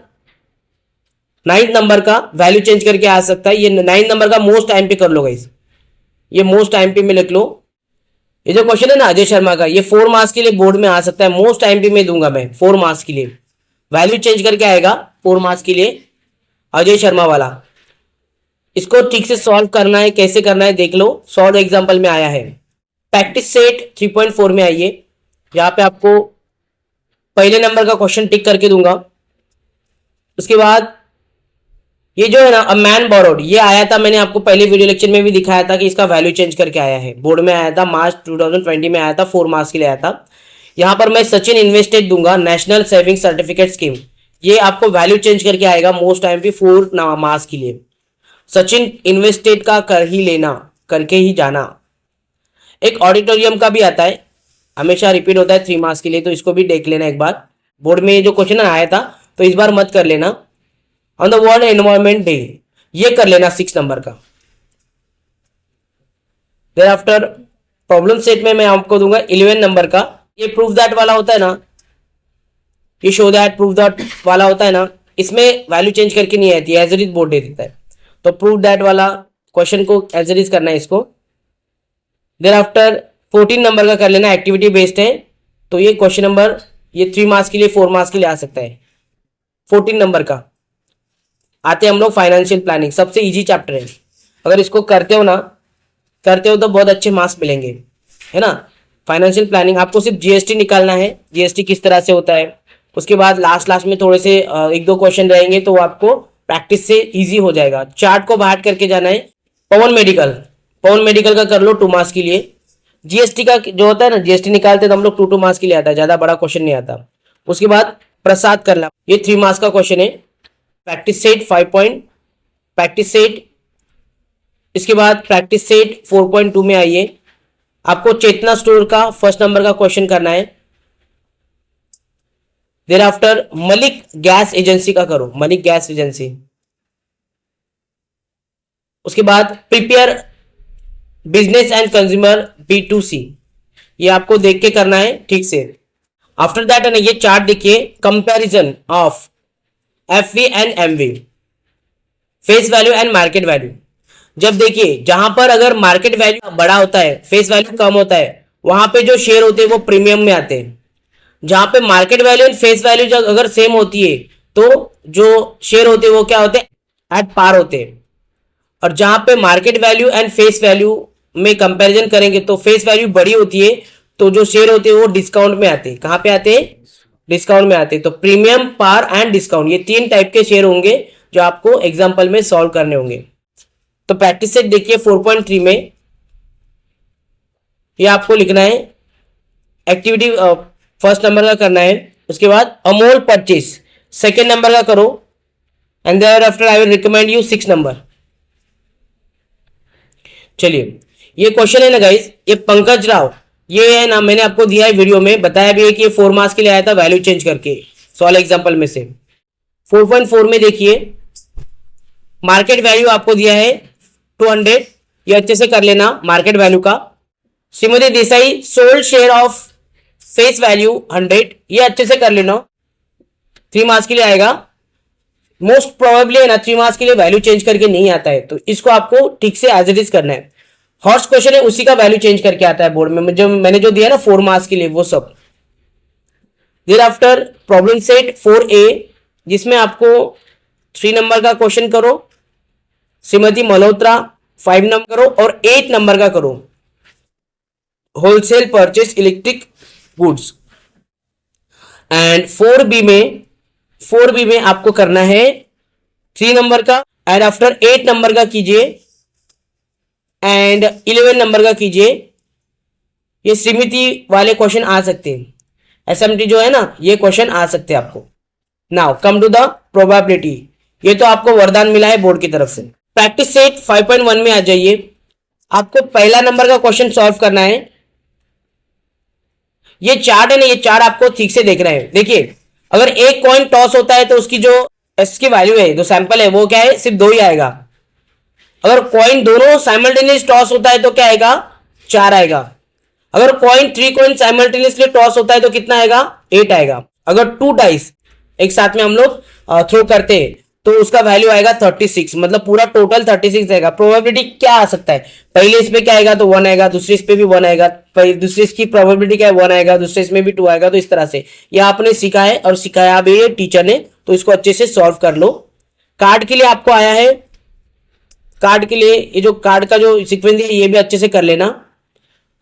Speaker 1: 9th नंबर का वैल्यू चेंज करके आ सकता है। ये 9th नंबर का मोस्ट टाइम पे कर लो गाइस, ये मोस्ट टाइम पे में लिख लो। ये जो क्वेश्चन है ना अजय शर्मा का, ये 4 मार्क्स के लिए बोर्ड में आ सकता है। मोस्ट टाइम पे में दूंगा मैं 4 मार्क्स के लिए, वैल्यू चेंज करके आएगा 4 मार्क्स के लिए अजय शर्मा वाला। इसको ठीक से सॉल्व करना है, कैसे करना है देख लो, सॉल्व एग्जाम्पल में आया है। प्रैक्टिस सेट 3.4 में आइए, यहाँ पे आपको पहले नंबर का क्वेश्चन टिक करके दूंगा। उसके बाद ये जो है ना अ मैन बोरोड, ये आया था, मैंने आपको पहले वीडियो लेक्चर में भी दिखाया था कि इसका वैल्यू चेंज करके आया है। बोर्ड में आया था, मार्च 2020 में आया था, 4 मार्क्स के लिए आया था। यहाँ पर मैं सचिन इन्वेस्टेड दूंगा, नेशनल सेविंग सर्टिफिकेट स्कीम, ये आपको वैल्यू चेंज करके आएगा मोस्ट टाइम पे 4 मार्क्स के लिए। सचिन इन्वेस्टेड का कर ही लेना, करके ही जाना। एक ऑडिटोरियम का भी आता है, हमेशा रिपीट होता है 3 मार्क्स के लिए, तो इसको भी देख लेना एक बार। बोर्ड में जो क्वेश्चन आया था तो इस बार मत कर लेना। On the world environment day, ये कर लेना 6 नंबर का। देयर आफ्टर प्रॉब्लम सेट में मैं आपको दूंगा 11 नंबर का। ये प्रूफ दैट वाला होता है ना, ये शो दैट प्रूफ दैट वाला होता है ना, इसमें वैल्यू चेंज करके नहीं आती है, एज इट इज बोर्ड दे देता है। तो प्रूफ दैट वाला क्वेश्चन को एज इट इज करना है इसको। देयर आफ्टर 14 नंबर का कर लेना, एक्टिविटी बेस्ड है, तो ये क्वेश्चन नंबर ये 3 मार्क्स के लिए 4 मार्क्स के लिए आ सकता है। 14 नंबर का आते हैं हम लोग फाइनेंशियल प्लानिंग, सबसे इजी चैप्टर है। अगर इसको करते हो तो बहुत अच्छे मार्क्स मिलेंगे, है ना। फाइनेंशियल प्लानिंग आपको सिर्फ जीएसटी निकालना है, जीएसटी किस तरह से होता है। उसके बाद लास्ट में थोड़े से 1-2 क्वेश्चन रहेंगे, तो आपको प्रैक्टिस से इजी हो जाएगा। चार्ट को बाहर करके जाना है। पवन मेडिकल का कर लो 2 मार्क्स के लिए। जीएसटी का जो होता है ना, जीएसटी निकालते तो हम लोग 2 मार्क्स के लिए आता है, ज्यादा बड़ा क्वेश्चन नहीं आता। उसके बाद प्रसाद करना, ये 3 मार्क्स का क्वेश्चन है। Practice set 5 point, practice set, इसके बाद प्रैक्टिस सेट 4.2 में आइए, आपको चेतना स्टोर का फर्स्ट नंबर का क्वेश्चन करना है। Thereafter Malik gas agency का करो, मलिक गैस एजेंसी। उसके बाद prepare business and consumer B2C, ये आपको देख के करना है ठीक से। आफ्टर दैट है ना, ये चार्ट देखिए, comparison of FV and MV, face value and market value. जब देखिए जहां पर अगर मार्केट वैल्यू बड़ा होता है, फेस वैल्यू कम होता है, वहां पे जो शेयर होते हैं वो प्रीमियम में आते हैं। जहां पे market value and face value जब अगर सेम होती है, तो जो शेयर होते हैं वो क्या होते हैं, एट पार होते हैं। और जहां पे market value and face value में कंपैरिजन करेंगे तो फेस वैल्यू बड़ी होती है, तो जो शेयर होते हैं वो डिस्काउंट में आते हैं। कहां पे आते हैं, डिस्काउंट में आते हैं। तो प्रीमियम, पार एंड डिस्काउंट, ये 3 टाइप के शेयर होंगे जो आपको एग्जाम्पल में सॉल्व करने होंगे। तो प्रैक्टिस सेट देखिए 4.3 में ये आपको लिखना है, एक्टिविटी फर्स्ट नंबर का करना है। उसके बाद अमोल परचेस सेकेंड नंबर का करो, and thereafter I will recommend you 6 number. चलिए ये क्वेश्चन है ना गाइस, ये पंकज राव, ये है ना, मैंने आपको दिया है वीडियो में, बताया भी है कि ये 4 मार्क्स के लिए आया था वैल्यू चेंज करके, सॉल्व एग्जांपल में से। 4.4 में देखिए मार्केट वैल्यू आपको दिया है 200, ये अच्छे से कर लेना मार्केट वैल्यू का। Shrimati Desai sold share of face value 100, ये अच्छे से कर लेना, 3 मार्क्स के लिए आएगा। मोस्ट प्रोबेबली है ना 3 मार्क्स के लिए वैल्यू चेंज करके नहीं आता है, तो इसको आपको ठीक से एज इट इज करना है। हॉर्स क्वेश्चन है, उसी का वैल्यू चेंज करके आता है बोर्ड में, जो मैंने जो दिया ना 4 मार्क्स के लिए वो सब। There after problem set 4A, जिसमें आपको 3 नंबर का क्वेश्चन करो, श्रीमती मल्होत्रा 5 नंबर करो, और 8 नंबर का करो, wholesale purchase electric goods. And 4B में आपको करना है 3 नंबर का, एंड आफ्टर 8 नंबर का कीजिए, एंड 11 नंबर का कीजिए। ये श्रीमती वाले क्वेश्चन आ सकते हैं, SMT जो है ना, ये क्वेश्चन आ सकते हैं आपको। Now come to the probability, ये तो आपको वरदान मिला है बोर्ड की तरफ से। प्रैक्टिस सेट 5.1 में आ जाइए। आपको पहला नंबर का क्वेश्चन सॉल्व करना है। ये चार्ट है ना, ये चार्ट आपको ठीक से देखना है। देखिए, अगर एक कॉइन टॉस होता है तो उसकी जो एस की वैल्यू है, जो सैंपल है, वो क्या है, सिर्फ 2 ही आएगा। अगर कॉइन दोनों साइमल्टेनियस टॉस होता है तो क्या आएगा, 4 आएगा। अगर कॉइन 3 कॉइन साइमल्टेनियसली टॉस होता है तो कितना आएगा, 8 आएगा। अगर 2 डाइस एक साथ में हम लोग थ्रो करते हैं तो उसका वैल्यू आएगा 36, मतलब पूरा टोटल 36 आएगा। प्रोबेबिलिटी क्या आ सकता है, पहले इस पे क्या आएगा तो 1 आएगा, दूसरे इस पे भी 1 आएगा, दूसरे इसकी प्रोबेबिलिटी क्या है 1 आएगा, दूसरे इसमें भी 2 आएगा। तो इस तरह से ये आपने सीखा है और सिखाया भी है टीचर ने, तो इसको अच्छे से सॉल्व कर लो। कार्ड के लिए आपको आया है, कार्ड के लिए ये जो कार्ड का जो सीक्वेंस है ये भी अच्छे से कर लेना।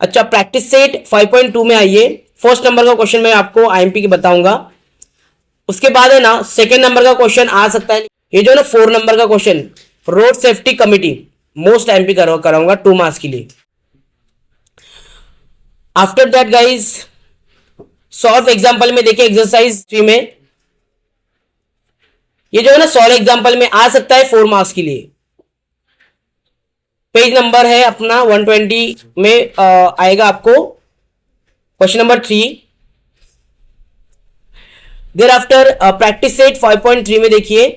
Speaker 1: अच्छा, प्रैक्टिस सेट 5.2 में आइए। फर्स्ट नंबर का क्वेश्चन मैं आपको आईएमपी की बताऊंगा। उसके बाद है ना सेकेंड नंबर का क्वेश्चन आ सकता है, ये जो ना 4 नंबर का question, road safety committee, most MP कराऊंगा 2 मार्क्स के लिए। After that guys solve example में देखिए एक्सरसाइज 3 में, ये जो है ना सॉल्व एग्जांपल में आ सकता है 4 मार्क्स के लिए। पेज नंबर है अपना 120 में आएगा आपको question number 3। There after practice set 5.3 में देखिए,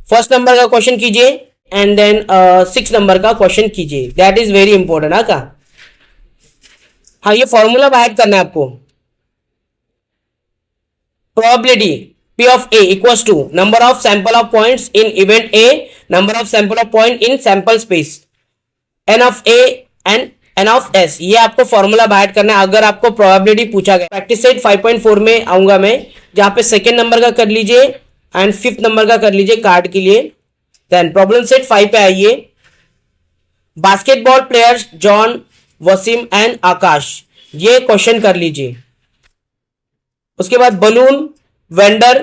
Speaker 1: फर्स्ट नंबर का क्वेश्चन कीजिए एंड देन 6 नंबर का क्वेश्चन कीजिए। That is very important. हाँ, ये फॉर्मूला बाहर करना है आपको। Probability P of A equals to number of sample of points in event A, number of sample of point in sample space, N of A and N of S। ये आपको फॉर्मूला बाहर करना है अगर आपको प्रोबेबिलिटी पूछा गया। प्रैक्टिस सेट 5.4 में आऊंगा मैं, जहां पे सेकेंड नंबर का कर लीजिए एंड 5th नंबर का कर लीजिए कार्ड के लिए। देन प्रॉब्लम सेट 5 पे आइए। Basketball players John, Wasim and Akash, ये क्वेश्चन कर लीजिए। उसके बाद बलून वेंडर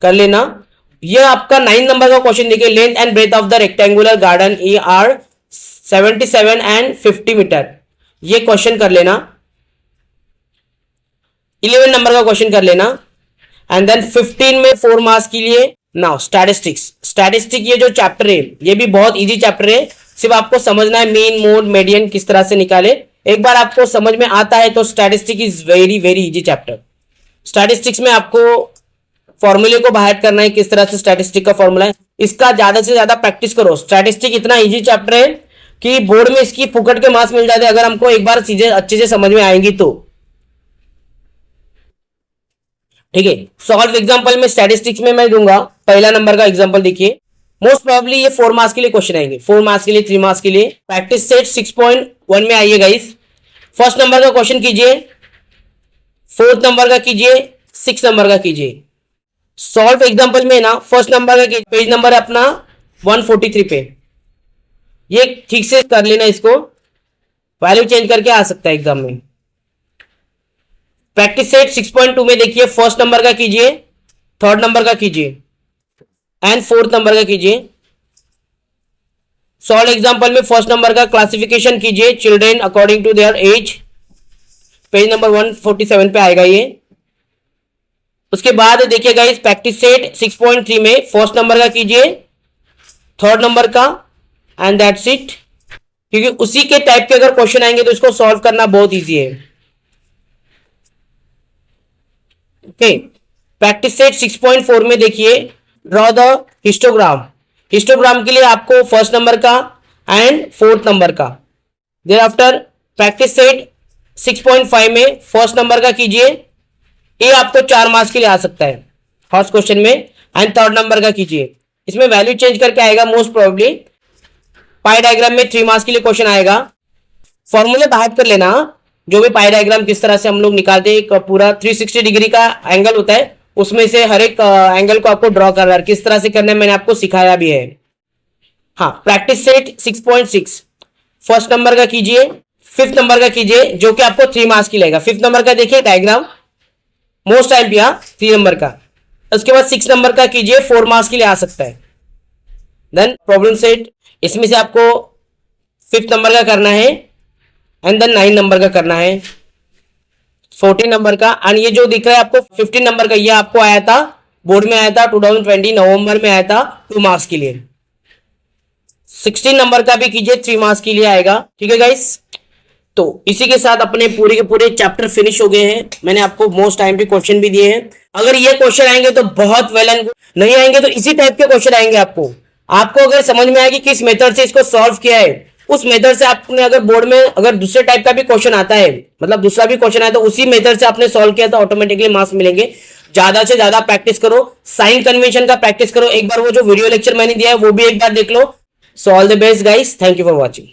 Speaker 1: कर लेना। ये आपका 9 नंबर का क्वेश्चन देखिए, length and breadth of the rectangular garden are 77 एंड 50 मीटर, ये क्वेश्चन कर लेना। 11 नंबर का क्वेश्चन कर लेना एंड देन 15 में 4 मार्क्स के लिए नाउ स्टैटिस्टिक्स। स्टैटिस्टिक ये जो चैप्टर है ये भी बहुत इजी चैप्टर है, सिर्फ आपको समझना है मीन मोड मीडियन किस तरह से निकाले। एक बार आपको समझ में आता है तो statistic is very very easy chapter. Statistics में आपको फॉर्मूले को बाहर करना है, किस तरह से स्टैटिस्टिक का फॉर्मूला है, इसका ज्यादा से ज्यादा प्रैक्टिस करो। स्टैटिस्टिक इतना इजी चैप्टर है कि बोर्ड में इसकी फुकट के मार्क्स मिल जाते हैं अगर हमको एक बार चीजें अच्छे से समझ में आएंगी तो। ठीक है, सॉल्व एग्जांपल में स्टैटिस्टिक्स में मैं दूंगा पहला नंबर का एग्जांपल देखिए। मोस्ट प्रोबेबली ये 4 मार्क्स के लिए क्वेश्चन आएंगे, 4 मार्क्स के लिए, 3 मार्क्स के लिए। प्रैक्टिस सेट 6.1 में आइए गाइस। फर्स्ट नंबर का क्वेश्चन कीजिए, 4th नंबर का कीजिए, 6 नंबर का कीजिए। सॉल्व एग्जांपल में ना फर्स्ट नंबर का कीजिए, पेज नंबर है अपना 143 पे। ये ठीक से कर लेना, इसको वैल्यू चेंज करके आ सकता है एग्जाम में। प्रैक्टिस सेट 6.2 में देखिए, फर्स्ट नंबर का कीजिए, 3rd नंबर का कीजिए एंड 4th नंबर का कीजिए। सॉल्व एग्जांपल में फर्स्ट नंबर का क्लासिफिकेशन कीजिए, children according to their age, page number 147 पे आएगा ये। उसके बाद देखिएगा इस प्रैक्टिस सेट 6.3 में फर्स्ट नंबर का कीजिए, 3rd नंबर का एंड दैट्स इट। क्योंकि उसी के टाइप के अगर क्वेश्चन आएंगे तो इसको सॉल्व करना बहुत इजी है। ओके, प्रैक्टिस सेट 6.4 में देखिए, ड्रॉ द हिस्टोग्राम। हिस्टोग्राम के लिए आपको फर्स्ट नंबर का एंड 4th नंबर का। देयर आफ्टर प्रैक्टिस सेट 6.5 में फर्स्ट नंबर का कीजिए, ये आपको 4 मार्क्स के लिए आ सकता है फर्स्ट क्वेश्चन में, एंड 3rd नंबर का कीजिए। इसमें वैल्यू चेंज करके आएगा मोस्ट प्रोबेबली। पाई डायग्राम में 3 मार्क्स के लिए क्वेश्चन आएगा। फॉर्मूले बाहर कर लेना, जो भी पाई डायग्राम किस तरह से हम लोग निकालते हैं, एक पूरा 360 डिग्री का एंगल होता है, उसमें से हर एक एंगल को आपको ड्रॉ करना है, किस तरह से करना है मैंने आपको सिखाया भी है। हाँ, प्रैक्टिस सेट 6.6 फर्स्ट नंबर का कीजिए, 5th नंबर का कीजिए, जो कि आपको 3 मार्क्स की लगेगा। 5th नंबर का देखिए डायग्राम, मोस्ट टाइम पिया 3 नंबर का। उसके बाद 6 नंबर का कीजिए, 4 मार्क्स के लिए आ सकता है। देन प्रॉब्लम सेट, इसमें से आपको 5th नंबर का करना है एंड देन 9 नंबर का करना है, 14 नंबर का, एंड ये जो दिख रहा है आपको 15 नंबर का, ये आपको आया था बोर्ड में आया था 2020 नवंबर में आया था 2 मार्क्स के लिए। 16 नंबर का भी कीजिए 3 मार्क्स के लिए आएगा। ठीक है गाइस, तो इसी के साथ अपने पूरे के पूरे चैप्टर फिनिश हो गए हैं। मैंने आपको मोस्ट टाइम पे क्वेश्चन भी दिए हैं। अगर ये क्वेश्चन आएंगे तो बहुत वेल एंड गुड, नहीं आएंगे तो इसी टाइप के क्वेश्चन आएंगे आपको। आपको अगर समझ में आए कि किस मेथड से इसको सॉल्व किया है, उस मेथड से आपने अगर बोर्ड में अगर दूसरे टाइप का भी क्वेश्चन आता है, मतलब दूसरा भी क्वेश्चन आया तो उसी मेथड से आपने सॉल्व किया तो ऑटोमेटिकली मार्क्स मिलेंगे। ज्यादा से ज्यादा प्रैक्टिस करो, साइन कन्वेंशन का प्रैक्टिस करो, एक बार वो जो वीडियो लेक्चर मैंने दिया है वो भी एक बार देख लो। So all the best guys, thank you for watching.